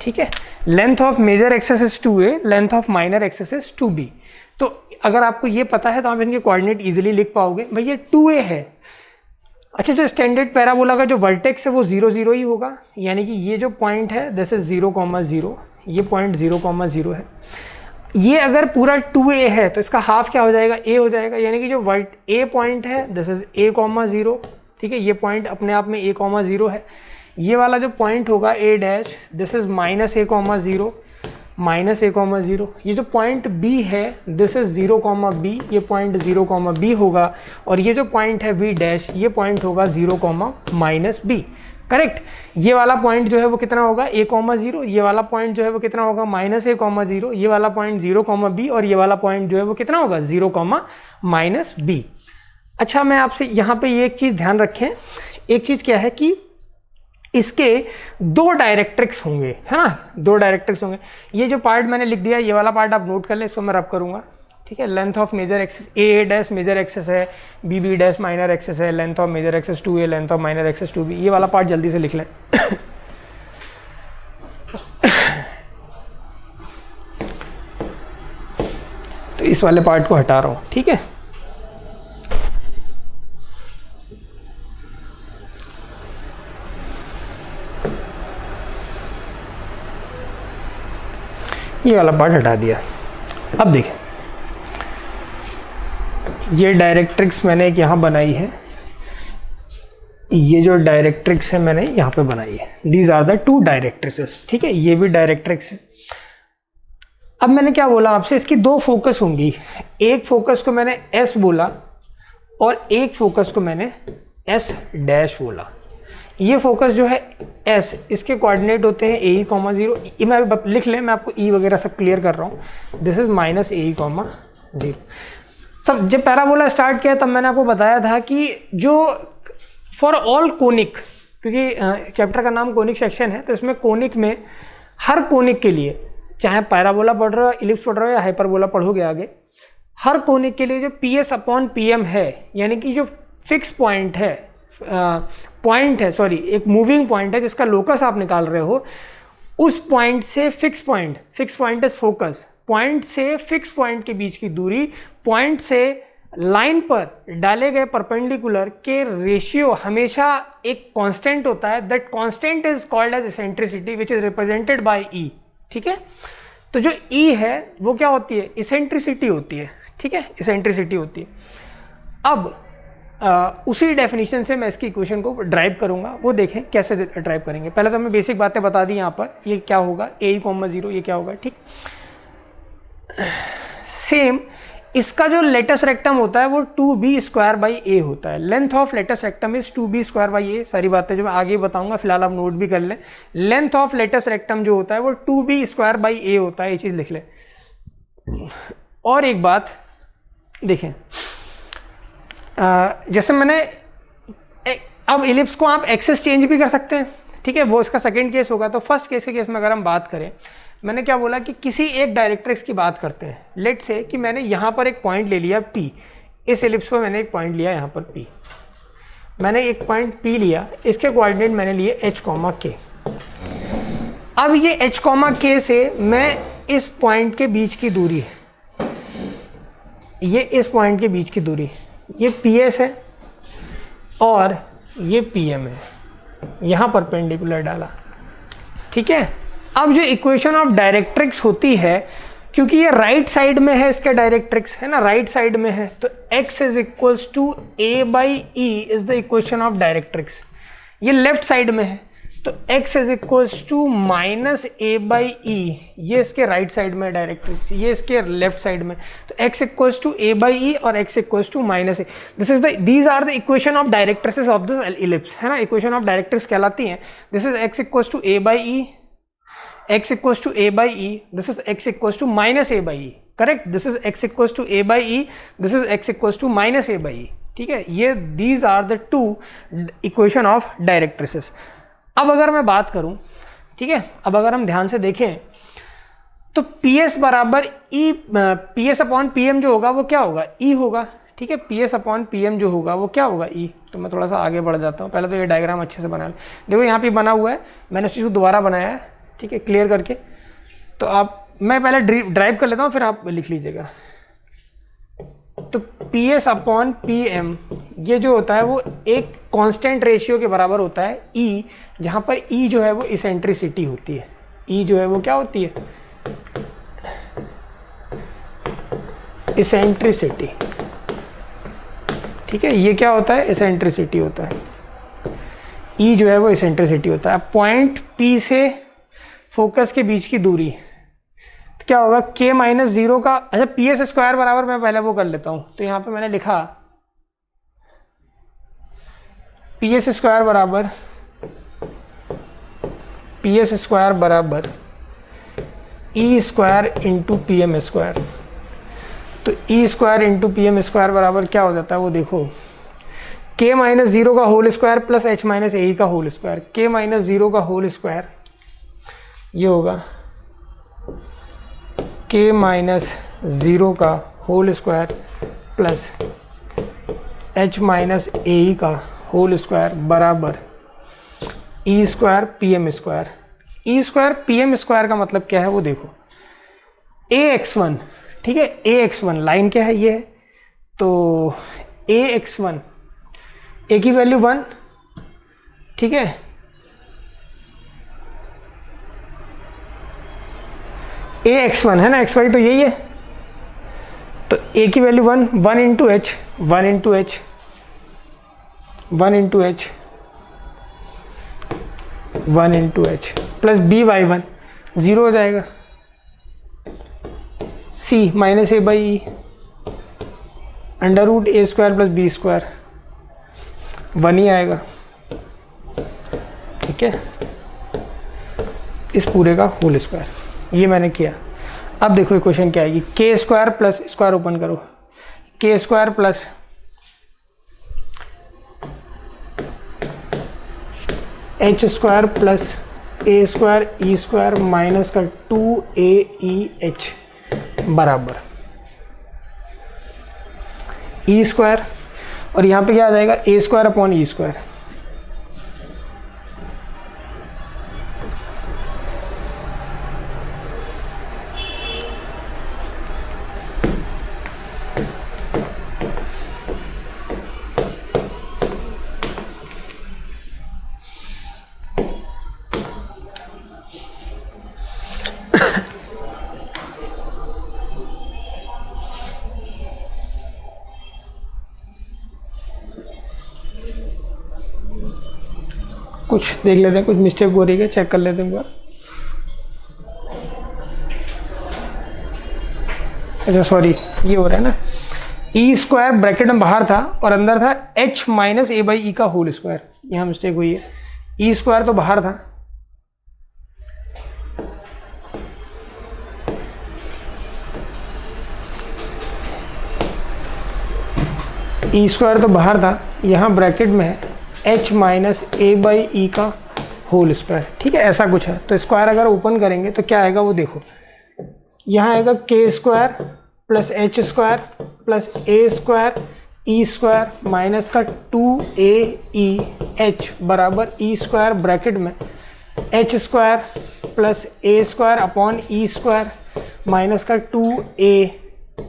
A: ठीक है, length of major axis is 2a, length of minor axis is 2b। तो अगर आपको ये पता है तो आप इनके कोऑर्डिनेट इजीली लिख पाओगे। भाई ये 2a है। अच्छा, जो स्टैंडर्ड पैराबोला का जो वर्टेक्स है वो 0 0 ही होगा, यानी कि ये जो पॉइंट है दिस इज 0, 0, ये पॉइंट 0, 0 है। ये अगर पूरा 2a है तो इसका हाफ क्या हो जाएगा, a हो जाएगा, यानी कि जो a पॉइंट है दिस इज a, 0, ठीक है, ये पॉइंट अपने आप में a, 0 है। ये वाला जो पॉइंट होगा a dash this is minus a, 0, minus a, 0। ये जो पॉइंट b है दिस इज 0, b, ये पॉइंट 0, b होगा। और ये जो पॉइंट है b डैश, ये पॉइंट होगा 0, माइनस b। करेक्ट। ये वाला पॉइंट जो है वो कितना होगा, a, 0, ये वाला पॉइंट जो है वो कितना होगा, माइनस a, 0, ये वाला पॉइंट 0, b, और ये वाला पॉइंट जो है वो कितना होगा, 0, माइनस b। अच्छा, मैं आपसे यहाँ पे ये एक चीज़ ध्यान रखें, एक चीज़ क्या है कि इसके दो डायरेक्ट्रिक्स होंगे, है ना, दो डायरेक्ट्रिक्स होंगे। ये जो पार्ट मैंने लिख दिया, ये वाला पार्ट आप नोट कर लें, इसको मैं रब करूँगा, ठीक है। Length of major axis a dash major axis है, b डैश माइनर एक्सेस है, length of major axis 2a, length of minor axis 2b। ये वाला पार्ट जल्दी से लिख लें। तो इस वाले पार्ट को हटा रहा हूँ, ठीक है। ये वाला पार्ट हटा दिया। अब देखें, ये डायरेक्ट्रिक्स मैंने एक यहाँ बनाई है, ये जो डायरेक्ट्रिक्स है मैंने यहाँ पे बनाई है। दीज आर द टू डायरेक्ट्रिक्सेस, ठीक है, ये भी डायरेक्ट्रिक्स है। अब मैंने क्या बोला आपसे, इसकी दो फोकस होंगी। एक फोकस को मैंने S बोला और एक फोकस को मैंने S डैश बोला। ये फोकस जो है S, इसके कोऑर्डिनेट होते हैं AE, 0। ये मैं लिख लें, मैं आपको E वगैरह सब क्लियर कर रहा हूँ। This is minus AE, 0। सब जब पैराबोला स्टार्ट किया तब मैंने आपको बताया था कि जो फॉर ऑल कोनिक, क्योंकि चैप्टर का नाम कोनिक सेक्शन है, तो इसमें कोनिक में हर कोनिक के लिए, चाहे पैराबोला पढ़ रहे हो, इलिप्स पढ़ रहे हो या हाइपरबोला पढ़ोगे आगे, हर कोनिक के लिए जो PS अपॉन PM है, यानी कि जो फिक्स पॉइंट है, एक मूविंग पॉइंट है जिसका लोकस आप निकाल रहे हो, उस पॉइंट से fix point is focus, point से फिक्स पॉइंट के बीच की दूरी, पॉइंट से लाइन पर डाले गए परपेंडिकुलर के रेशियो हमेशा एक कांस्टेंट होता है। That constant is called as eccentricity which is represented by E, ठीक है। तो जो E है वो क्या होती है, इसेंट्रिसिटी होती है, ठीक है, इसेंट्रिसिटी होती है। अब उसी डेफिनेशन से मैं इसकी इक्वेशन को ड्राइव करूंगा, वो देखें कैसे ड्राइव करेंगे। पहले तो हमें बेसिक बातें बता दी यहाँ पर, ये क्या होगा AE, 0, ये क्या होगा, ठीक। सेम इसका जो लेटस रेक्टम होता है वो 2b² होता है। Length of latus rectum is 2b², सारी बातें जो मैं आगे बताऊंगा, फिलहाल आप नोट भी कर लें। लेंथ ऑफ लेटस रेक्टम जो होता है वो 2b² होता है, ये चीज़ लिख लें। और एक बात देखें, जैसे मैंने अब इलिप्स को आप एक्सेस चेंज भी कर सकते हैं, ठीक है, वो इसका सेकंड केस होगा। तो फर्स्ट केस के केस में अगर हम बात करें, मैंने क्या बोला कि किसी एक डायरेक्ट्रिक्स की बात करते हैं। लेट से कि मैंने यहाँ पर एक पॉइंट ले लिया P, इस इलिप्स पर मैंने एक पॉइंट लिया यहाँ पर P, मैंने एक पॉइंट P लिया, इसके कोऑर्डिनेट मैंने लिए H, K। अब ये H, K से मैं इस पॉइंट के बीच की दूरी है, ये इस पॉइंट के बीच की दूरी, ये PS है और ये PM है, यहाँ परपेंडिकुलर डाला, ठीक है। अब जो इक्वेशन ऑफ डायरेक्ट्रिक्स होती है, क्योंकि ये राइट साइड में है, इसका डायरेक्ट्रिक्स है ना, राइट साइड में है, तो x is equals to A/E is the equation of directrix. ये लेफ्ट साइड में है तो x is equals to minus A/E, ये इसके राइट साइड में डायरेक्ट्रिक्स, ये इसके लेफ्ट साइड में, तो x इक्वल्स टू A/E और x equals to minus A। These are the equation of directrices of this ellipse, है ना, इक्वेशन ऑफ डायरेक्ट्रिक्स कहलाती हैं। This is x equals to A/E, x equals to A/E, this is x equals to minus A/E, correct, this is x equals to A/E, this is x equals to minus A/E, ठीक है। ये these are the two equation of directrices। अब अगर मैं बात करूं, ठीक है, अब अगर हम ध्यान से देखें तो PS बराबर E, PS अपॉन PM जो होगा वो क्या होगा, E होगा, ठीक है। PS अपॉन PM जो होगा वो क्या होगा, E। तो मैं थोड़ा सा आगे बढ़ जाता हूँ, पहले तो ये डायग्राम अच्छे से बना लें। देखो यहाँ पे बना हुआ है, मैंने उस चीज़ को दोबारा बनाया है, ठीक है, क्लियर करके। तो आप, मैं पहले ड्राइव कर लेता हूँ, फिर आप लिख लीजिएगा। तो p s upon p m ये जो होता है वो एक कांस्टेंट रेशियो के बराबर होता है ई, जहाँ पर ई जो है वो इसेंट्रिसिटी होती है। ई जो है वो क्या होती है? इसेंट्रिसिटी। ठीक है, ये क्या होता है? इसेंट्रिसिटी होता है। ई जो है वो इसेंट्रिसिटी होता है। पॉइंट पी से फोकस के बीच की दूरी तो क्या होगा? k माइनस 0 का, अच्छा पी एस स्क्वायर बराबर, मैं पहले वो कर लेता हूँ। तो यहाँ पे मैंने लिखा पी एस स्क्वायर बराबर e square into p m square. तो e square into p m square बराबर क्या हो जाता है वो देखो, k माइनस 0 का whole square plus h minus a का होल स्क्वायर। k माइनस 0 का होल स्क्वायर ये होगा k माइनस 0 का whole square plus h minus a का होल स्क्वायर बराबर e square p m square. E square p m square का मतलब क्या है वो देखो, ए एक्स वन, ठीक है, ए एक्स वन लाइन क्या है? ये है। तो ए एक्स वन, ए की वैल्यू 1, ठीक है, ए एक्स वन है ना, एक्स वाई तो यही है। तो ए की value 1, 1 into h, 1 into h, 1 into h, 1 into h plus b y 1 0 हो जाएगा। C minus a by e under root a square plus b square 1 ही आएगा। ठीक है, इस पूरे का होल स्क्वायर ये मैंने किया। अब देखो इक्वेशन क्या आएगी, के स्क्वायर प्लस, स्क्वायर ओपन करो, k square plus h square plus a square e square minus का 2aEh बराबर ई स्क्वायर, और यहाँ पे क्या आ जाएगा, ए स्क्वायर अपॉन ई स्क्वायर। कुछ देख लेते हैं, कुछ मिस्टेक हो रही है, चेक कर लेते हैं एक बार। अच्छा सॉरी, ये हो रहा है ना, ई स्क्वायर ब्रैकेट में बाहर था और अंदर था एच माइनस ए बाई ई का होल स्क्वायर, यहाँ मिस्टेक हुई है। ई स्क्वायर तो बाहर था, ई स्क्वायर तो बाहर था, यहाँ ब्रैकेट में है h माइनस ए बाई ई का होल स्क्वायर। ठीक है, ऐसा कुछ है। तो स्क्वायर अगर ओपन करेंगे तो क्या आएगा वो देखो, यहाँ आएगा k square plus h square plus a square e square minus का 2aEh बराबर ई स्क्वायर ब्रैकेट में h square plus a square upon e square minus का 2a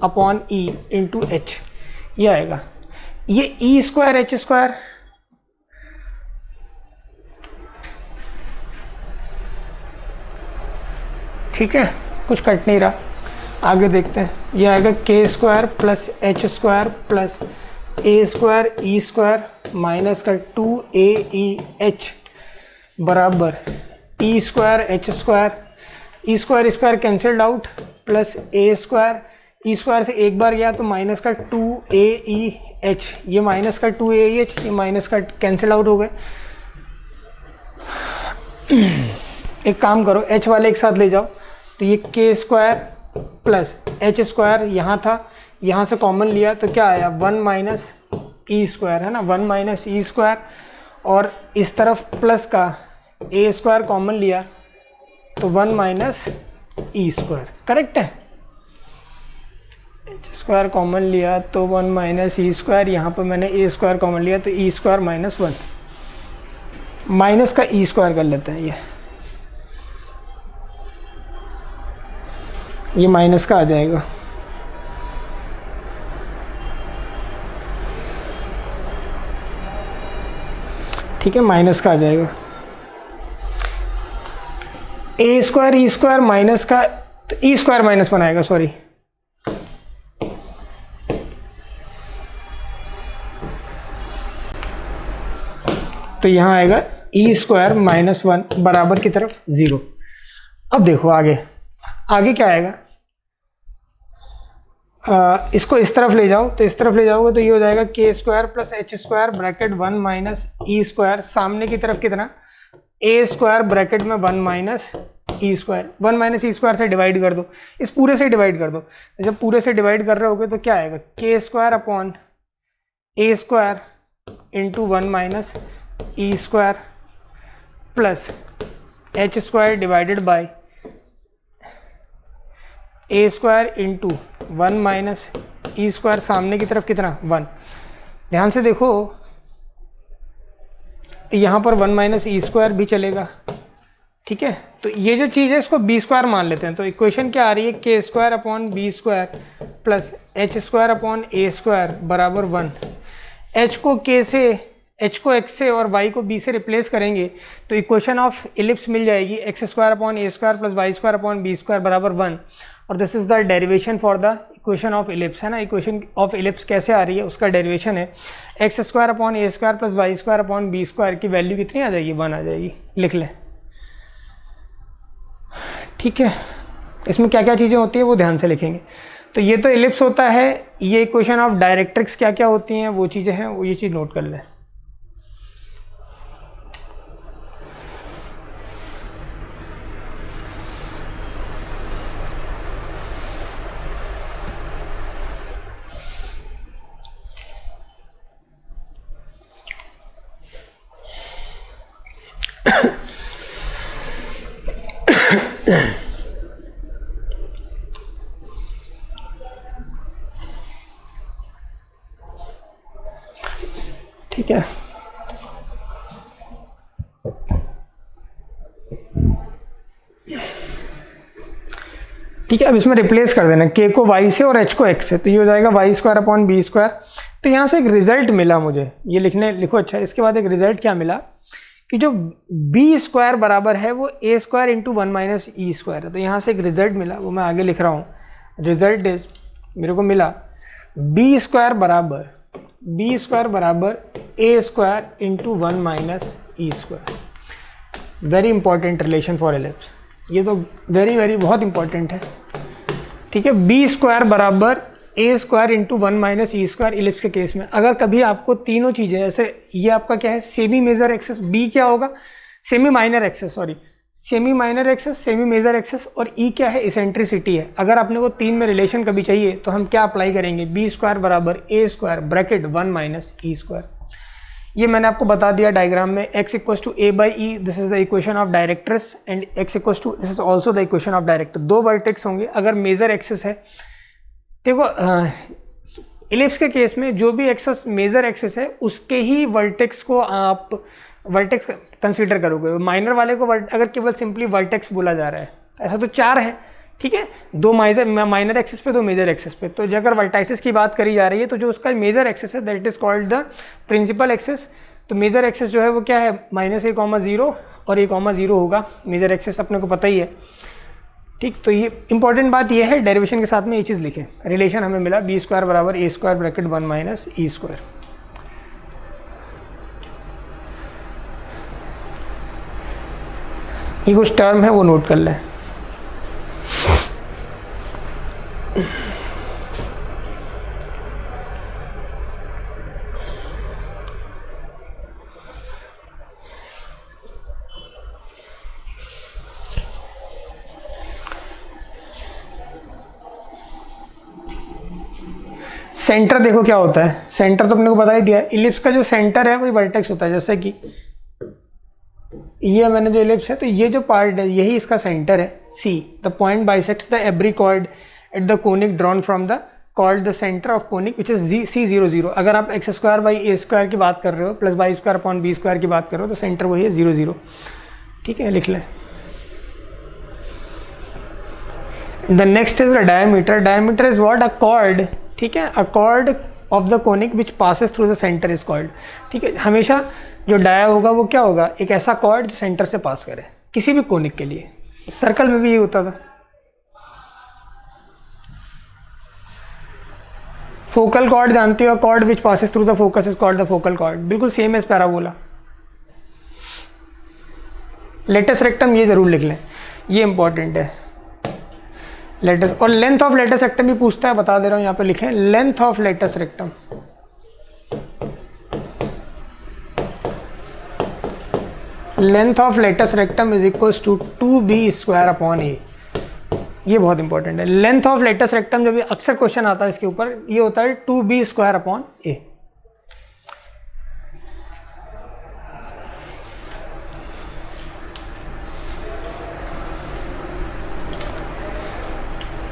A: upon E into H, ये आएगा। ये ई स्क्वायर एच स्क्वायर ठीक है, कुछ कट नहीं रहा, आगे देखते हैं। ये आएगा k square plus h square plus a square e square minus का 2aEh बराबर e square h square, e square square cancelled out plus a square, e square से एक बार गया तो माइनस का 2aEh, ये माइनस का 2aEh, ये माइनस का कैंसिल आउट हो गए। एक काम करो, h वाले एक साथ ले जाओ, तो ये के स्क्वायर प्लस एच स्क्वायर यहाँ था, यहाँ से कॉमन लिया तो क्या आया 1 माइनस ई स्क्वायर, है ना, 1 माइनस ई स्क्वायर, और इस तरफ प्लस का ए स्क्वायर कॉमन लिया तो 1 माइनस ई स्क्वायर, करेक्ट है। एच स्क्वायर कॉमन लिया तो 1 माइनस ई स्क्वायर, यहाँ पर मैंने ए स्क्वायर कॉमन लिया तो ई स्क्वायर माइनस 1, माइनस का ई स्क्वायर कर लेते हैं ये, ये माइनस का आ जाएगा, ठीक है, माइनस का आ जाएगा। ए स्क्वायर ई स्क्वायर माइनस का, तो ई स्क्वायर माइनस 1 आएगा, सॉरी, तो यहाँ आएगा ई स्क्वायर माइनस 1 बराबर की तरफ 0। अब देखो आगे, आगे क्या आएगा, इसको इस तरफ ले जाओ, तो इस तरफ ले जाओगे तो ये हो जाएगा k square plus h square bracket 1 minus e square, सामने की तरफ कितना, ए स्क्वायर ब्रैकेट में 1 minus e square, 1 minus e square से डिवाइड कर दो, इस पूरे से डिवाइड कर दो। जब पूरे से डिवाइड कर रहे होगे तो क्या आएगा, k square upon a square into 1 minus e square plus h square divided by a square into 1 minus e square, सामने की तरफ कितना 1। ध्यान से देखो यहाँ पर 1 माइनस ई स्क्वायर भी चलेगा, ठीक है। तो ये जो चीज़ है इसको बी स्क्वायर मान लेते हैं। तो इक्वेशन क्या आ रही है, k square upon b square plus h square upon a square बराबर 1। एच को के से, एच को एक्स से और वाई को बी से रिप्लेस करेंगे तो इक्वेशन ऑफ इलिप्स मिल जाएगी, x square upon a square plus y square upon b square बराबर 1। और this is the derivation for the equation of ellipse, है ना। इक्वेशन ऑफ इलिप्स कैसे आ रही है, उसका डेरिवेशन है x square upon a square plus y square upon b square की वैल्यू कितनी आ जाएगी, 1 आ जाएगी, लिख लें, ठीक है। इसमें क्या क्या चीज़ें होती है वो ध्यान से लिखेंगे। तो ये तो इलिप्स होता है, ये इक्वेशन ऑफ डायरेक्ट्रिक्स क्या क्या होती हैं वो चीज़ें हैं, वो ये चीज़ नोट कर लें। ठीक है, ठीक है। अब इसमें रिप्लेस कर देना के को वाई से और एच को एक्स से, तो ये हो जाएगा y square upon b square. तो यहाँ से एक रिजल्ट मिला मुझे, ये लिखो। अच्छा, इसके बाद एक रिजल्ट क्या मिला कि जो बी स्क्वायर बराबर है वो ए square into 1 minus e square है। तो यहाँ से एक रिजल्ट मिला, वो मैं आगे लिख रहा हूँ। रिजल्ट इज, मेरे को मिला बी स्क्वायर बराबर a square into 1 minus e square. Very important relation for ellipse, ये तो वेरी बहुत इंपॉर्टेंट है, ठीक है। बी स्क्वायर बराबर a square into 1 minus e square ellipse के केस में अगर कभी आपको तीनों चीज़ें, जैसे ये आपका क्या है, सेमी मेजर एक्सेस, बी क्या होगा, semi minor axis, sorry, semi minor axis, semi major axis, और ई क्या है, इसेंट्रिसिटी है। अगर आपने को 3 में रिलेशन कभी चाहिए तो हम क्या अप्लाई करेंगे, बी स्क्वायर बराबर a square bracket 1 minus e square. ये मैंने आपको बता दिया डायग्राम में, x equals to a by e, this is the equation of directrix, and x equals to, this is also the equation of director. 2 vertex होंगे अगर major axis है। देखो इलिप्स के केस में जो भी एक्सेस मेजर एक्सेस है उसके ही वर्टेक्स को आप वर्टेक्स कंसीडर करोगे। माइनर वाले को अगर केवल सिंपली वर्टेक्स बोला जा रहा है, ऐसा तो 4 है, ठीक है, 2 माइनर एक्सेस पे, 2 मेजर एक्सेस पे। तो अगर वर्टाइसिस की बात करी जा रही है तो जो उसका मेजर एक्सेस है that is called the principal axis. तो मेजर एक्सेस जो है वो क्या है, -a,0 और a,0 होगा मेजर एक्सेस, अपने को पता ही है, ठीक। तो ये इंपॉर्टेंट बात ये है, डेरिवेशन के साथ में ये चीज़ लिखें। रिलेशन हमें मिला बी स्क्वायर बराबर a square bracket 1 minus e square. ये कुछ टर्म है वो नोट कर लें। सेंटर देखो क्या होता है, सेंटर तो अपने को बता ही दिया। इलिप्स का जो सेंटर है वही वर्टेक्स होता है, जैसे कि ये मैंने जो इलिप्स है तो ये जो पार्ट है यही इसका सेंटर है, C. The point bisects the every chord at the conic drawn from the called the centre of conic which is C0 0। अगर आप x square by a square की बात कर रहे हो plus y square upon b square की बात कर रहे हो तो सेंटर वही है 0 0, ठीक है, लिख लें। The next is the diameter. Diameter is what? A cord. ठीक है, अ chord of the conic which passes through the centre is called. ठीक है, हमेशा जो डाया होगा वो क्या होगा? एक ऐसा कॉर्ड जो सेंटर से पास करे किसी भी कोनिक के लिए. सर्कल में भी ये होता था. फोकल कॉर्ड जानते हो? Chord which passes through the focus is called the focal chord. बिल्कुल same as parabola. Latus rectum ये जरूर लिख लें, ये इंपॉर्टेंट है. लेटस और लेंथ ऑफ लेटस रेक्टम भी पूछता है, बता दे रहा हूं, यहाँ पे लिखें length of latus rectum. Length of latus rectum is equal to 2b square upon a. ये बहुत इंपॉर्टेंट है. लेंथ ऑफ लेटस रेक्टम जब अक्सर क्वेश्चन आता है इसके ऊपर, ये होता है 2b स्क्वायर अपॉन ए.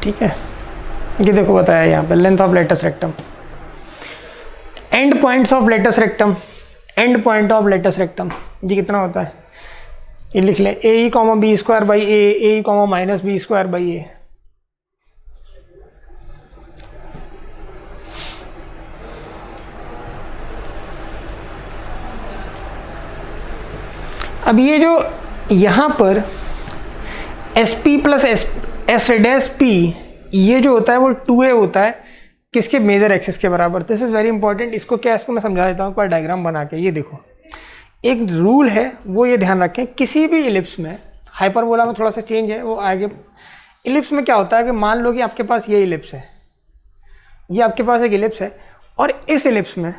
A: ठीक है, ये देखो बताया यहाँ पे length of latus rectum. End points of latus rectum. End point of latus rectum ये कितना होता है? ये लिख लें a e comma b square by a comma minus b square by a. अब ये जो यहाँ पर S P plus S dash P ये जो होता है वो 2a होता है किसके? मेजर एक्सिस के बराबर. This is very important. इसको क्या, इसको मैं समझा देता हूँ एक बार डायग्राम बना के. ये देखो, एक रूल है वो ये ध्यान रखें, किसी भी इलिप्स में, हाइपरबोला में थोड़ा सा चेंज है वो आगे. इलिप्स में क्या होता है कि मान लो कि आपके पास ये इलिप्स है, ये आपके पास एक इलिप्स है, और इस इलिप्स में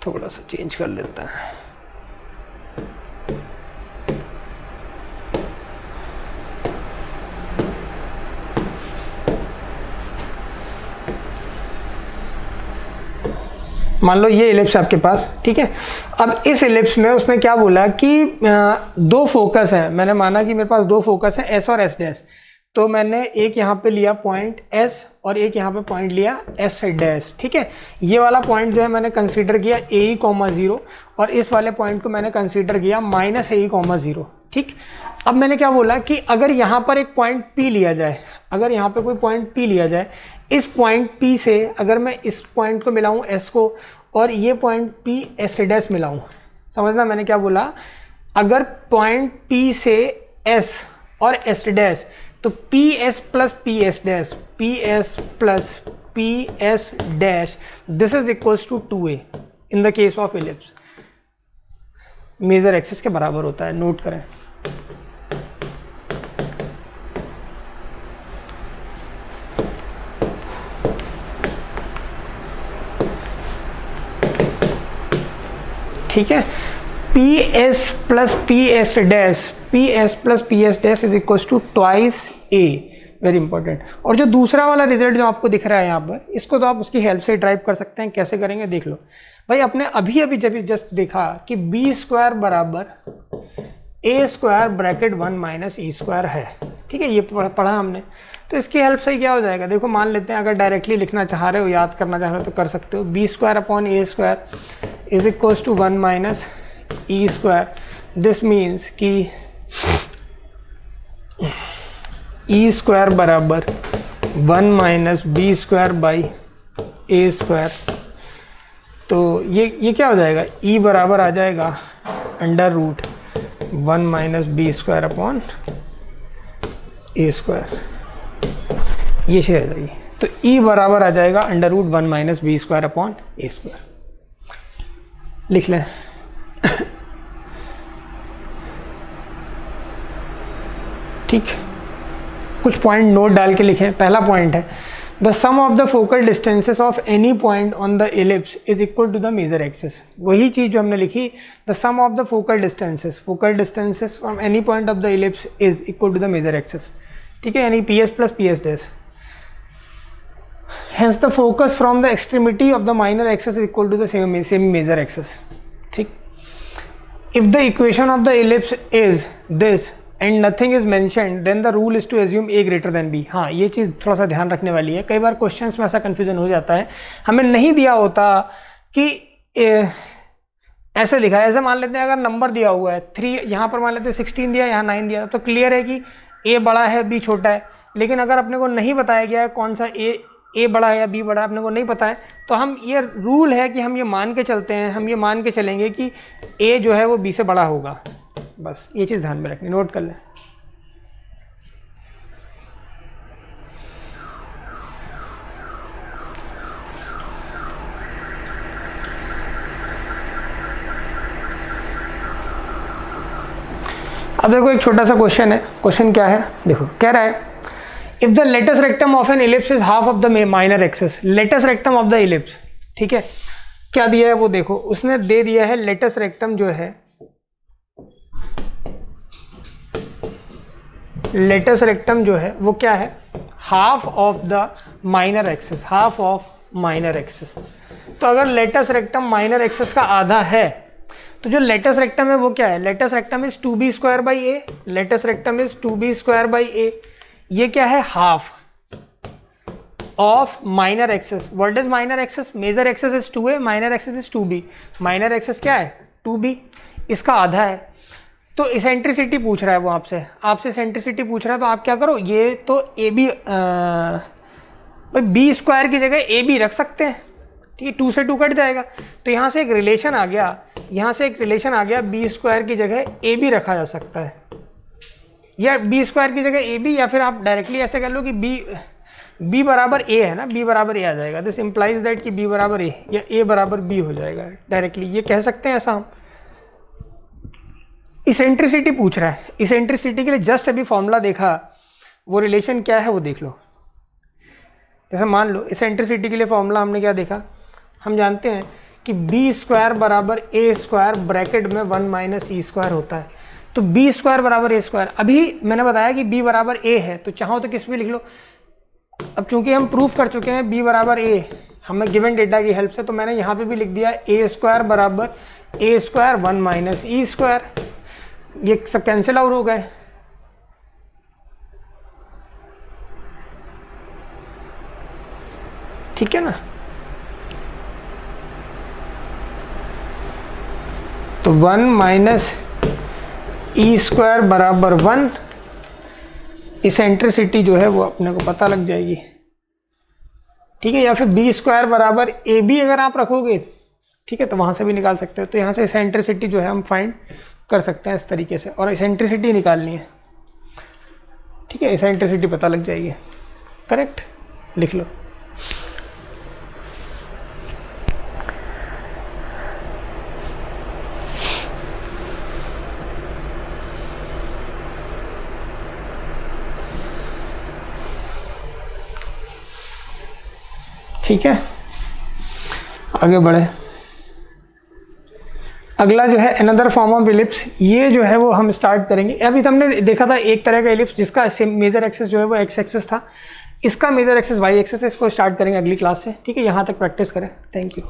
A: थोड़ा सा चेंज कर लेता है. मान लो ये इलिप्स है आपके पास. ठीक है, अब इस इलिप्स में उसने क्या बोला कि दो फोकस है. मैंने माना कि मेरे पास दो फोकस है, एस और एस डैश. तो मैंने एक यहाँ पे लिया पॉइंट एस और एक यहाँ पे पॉइंट लिया एस डैश. ठीक है, ये वाला पॉइंट जो है मैंने कंसीडर किया ए कॉमा 0 और इस वाले पॉइंट को मैंने कंसीडर किया माइनस ए कॉमा 0. ठीक, अब मैंने क्या बोला कि अगर यहाँ पर एक पॉइंट P लिया जाए, अगर यहाँ पे कोई पॉइंट P लिया जाए, इस पॉइंट P से अगर मैं इस पॉइंट को मिलाऊँ S को और ये पॉइंट P S डैश मिलाऊँ, समझना मैंने क्या बोला? अगर पॉइंट P से S और S डैश, तो PS plus PS dash, PS plus PS dash, this is equals to 2a in the case of ellipse. Major axis के बराबर होता है, नोट करें. ठीक है, PS plus PS dash, PS plus PS dash is equal to twice A. Very important. और जो दूसरा वाला रिजल्ट जो आपको दिख रहा है यहाँ पर, इसको तो आप उसकी हेल्प से ड्राइव कर सकते हैं. कैसे करेंगे देख लो भाई. अपने अभी अभी जब जस्ट देखा कि b स्क्वायर बराबर a square bracket 1 minus e square है. ठीक है, ये पढ़ा हमने. तो इसकी हेल्प से क्या हो जाएगा? देखो, मान लेते हैं अगर डायरेक्टली लिखना चाह रहे हो, याद करना चाह रहे हो तो कर सकते हो. b square upon a square is equals to 1 minus e square. This means कि ई स्क्वायर बराबर 1 minus b square by a square. तो ये क्या हो जाएगा? ई बराबर आ जाएगा under root 1 minus b square upon a square. ये चीज़ आ जाएगी. तो ई बराबर आ जाएगा under root 1 minus b square upon a square. लिख लें. ठीक, कुछ पॉइंट नोट डाल के लिखें. पहला पॉइंट है the sum of the focal distances of any point on the ellipse is equal to the major axis. वही चीज़ जो हमने लिखी, the sum of the focal distances from any point of the ellipse is equal to the major axis. ठीक है, यानी PS plus PS dash. Hence the focus from the extremity of the minor axis is equal to the same major axis. ठीक. If the equation of the ellipse is this and nothing is mentioned, then the rule is to assume a greater than b. हाँ, ये चीज़ थोड़ा सा ध्यान रखने वाली है. कई बार क्वेश्चंस में ऐसा कन्फ्यूजन हो जाता है. हमें नहीं दिया होता कि ऐसे लिखा है. ऐसे मान लेते हैं अगर नंबर दिया हुआ है 3, यहाँ पर मान लेते हैं 16 दिया, यहाँ 9 दिया, तो क्लियर है कि a बड़ा है b छोटा है. लेकिन अगर अपने को नहीं बताया गया है कौन सा ए बड़ा है या बी बड़ा है, अपने को नहीं पता है, तो हम ये रूल है कि हम ये मान के चलते हैं, हम ये मान के चलेंगे कि ए जो है वो बी से बड़ा होगा। बस ये चीज़ ध्यान में रखनी, नोट कर लें। अब देखो एक छोटा सा क्वेश्चन है। क्वेश्चन क्या है, देखो कह रहा है if the latus rectum of N ellipse is half of the minor axis, latus rectum of the ellipse, ठीक है, क्या दिया है वो देखो, उसने दे दिया है लेटेस्ट रेक्टम जो है, लेटेस्ट रेक्टम जो है वो क्या है, half of the minor axis, half of minor axis. तो अगर लेटेस्ट रेक्टम माइनर एक्सिस का आधा है, तो जो लेटेस्ट रेक्टम है वो क्या है, latus rectum is 2b square by a, latus rectum is 2b square by a. ये क्या है, half of minor axis. What is minor axis, major axis is 2a, minor axis is 2b, minor axis क्या है 2b, इसका आधा है। तो eccentricity पूछ रहा है वो आपसे, इसेंट्रिसिटी पूछ रहा है, तो आप क्या करो, ये तो ए बी, भाई बी स्क्वायर की जगह ए बी रख सकते हैं, ठीक है, 2 से 2 कट जाएगा, तो यहाँ से एक रिलेशन आ गया, यहाँ से एक रिलेशन आ गया, बी स्क्वायर की जगह ए बी रखा जा सकता है, या बी स्क्वायर की जगह ए बी, या फिर आप डायरेक्टली ऐसे कर लो कि बी बराबर ए है ना, बी बराबर ए आ जाएगा, दिस इंप्लाइज दैट कि बी बराबर ए या ए बराबर बी हो जाएगा, डायरेक्टली ये कह सकते हैं ऐसा हम। इसेंट्रिसिटी पूछ रहा है, इसेंट्रिसिटी के लिए जस्ट अभी फॉर्मूला देखा, वो रिलेशन क्या है वो देख लो। जैसे मान लो इसेंट्रिसिटी के लिए फॉर्मूला हमने क्या देखा, हम जानते हैं कि बी स्क्वायर बराबर ए स्क्वायर ब्रैकेट में 1 माइनस ई स्क्वायर होता है, तो बी स्क्वायर बराबर ए स्क्वायर, अभी मैंने बताया कि बी बराबर ए है, तो चाहो तो किस भी लिख लो। अब चूंकि हम प्रूफ कर चुके हैं बी बराबर ए, हमें गिवन डेटा की हेल्प से, तो मैंने यहाँ पे भी लिख दिया ए स्क्वायर बराबर a square 1 minus e square, ये सब कैंसिल आउट हो गए। ठीक है ना, तो 1 माइनस ई स्क्वायर बराबर 1, इसेंट्रिसिटी जो है वो अपने को पता लग जाएगी, ठीक है, या फिर बी स्क्वायर बराबर ए बी अगर आप रखोगे, ठीक है, तो वहाँ से भी निकाल सकते हो। तो यहाँ से इसेंट्रिसिटी जो है हम फाइंड कर सकते हैं इस तरीके से, और इसेंट्रिसिटी निकालनी है, ठीक है, इसेंट्रिसिटी पता लग जाएगी, करेक्ट, लिख लो। ठीक है, आगे बढ़े। अगला जो है अनदर फॉर्म ऑफ इलिप्स, ये जो है वो हम स्टार्ट करेंगे। अभी तो हमने देखा था एक तरह का इलिप्स जिसका मेजर एक्सिस जो है वो एक्स एक्सिस था, इसका मेजर एक्सिस वाई एक्सिस है, इसको स्टार्ट करेंगे अगली क्लास से, ठीक है, यहाँ तक प्रैक्टिस करें। Thank you.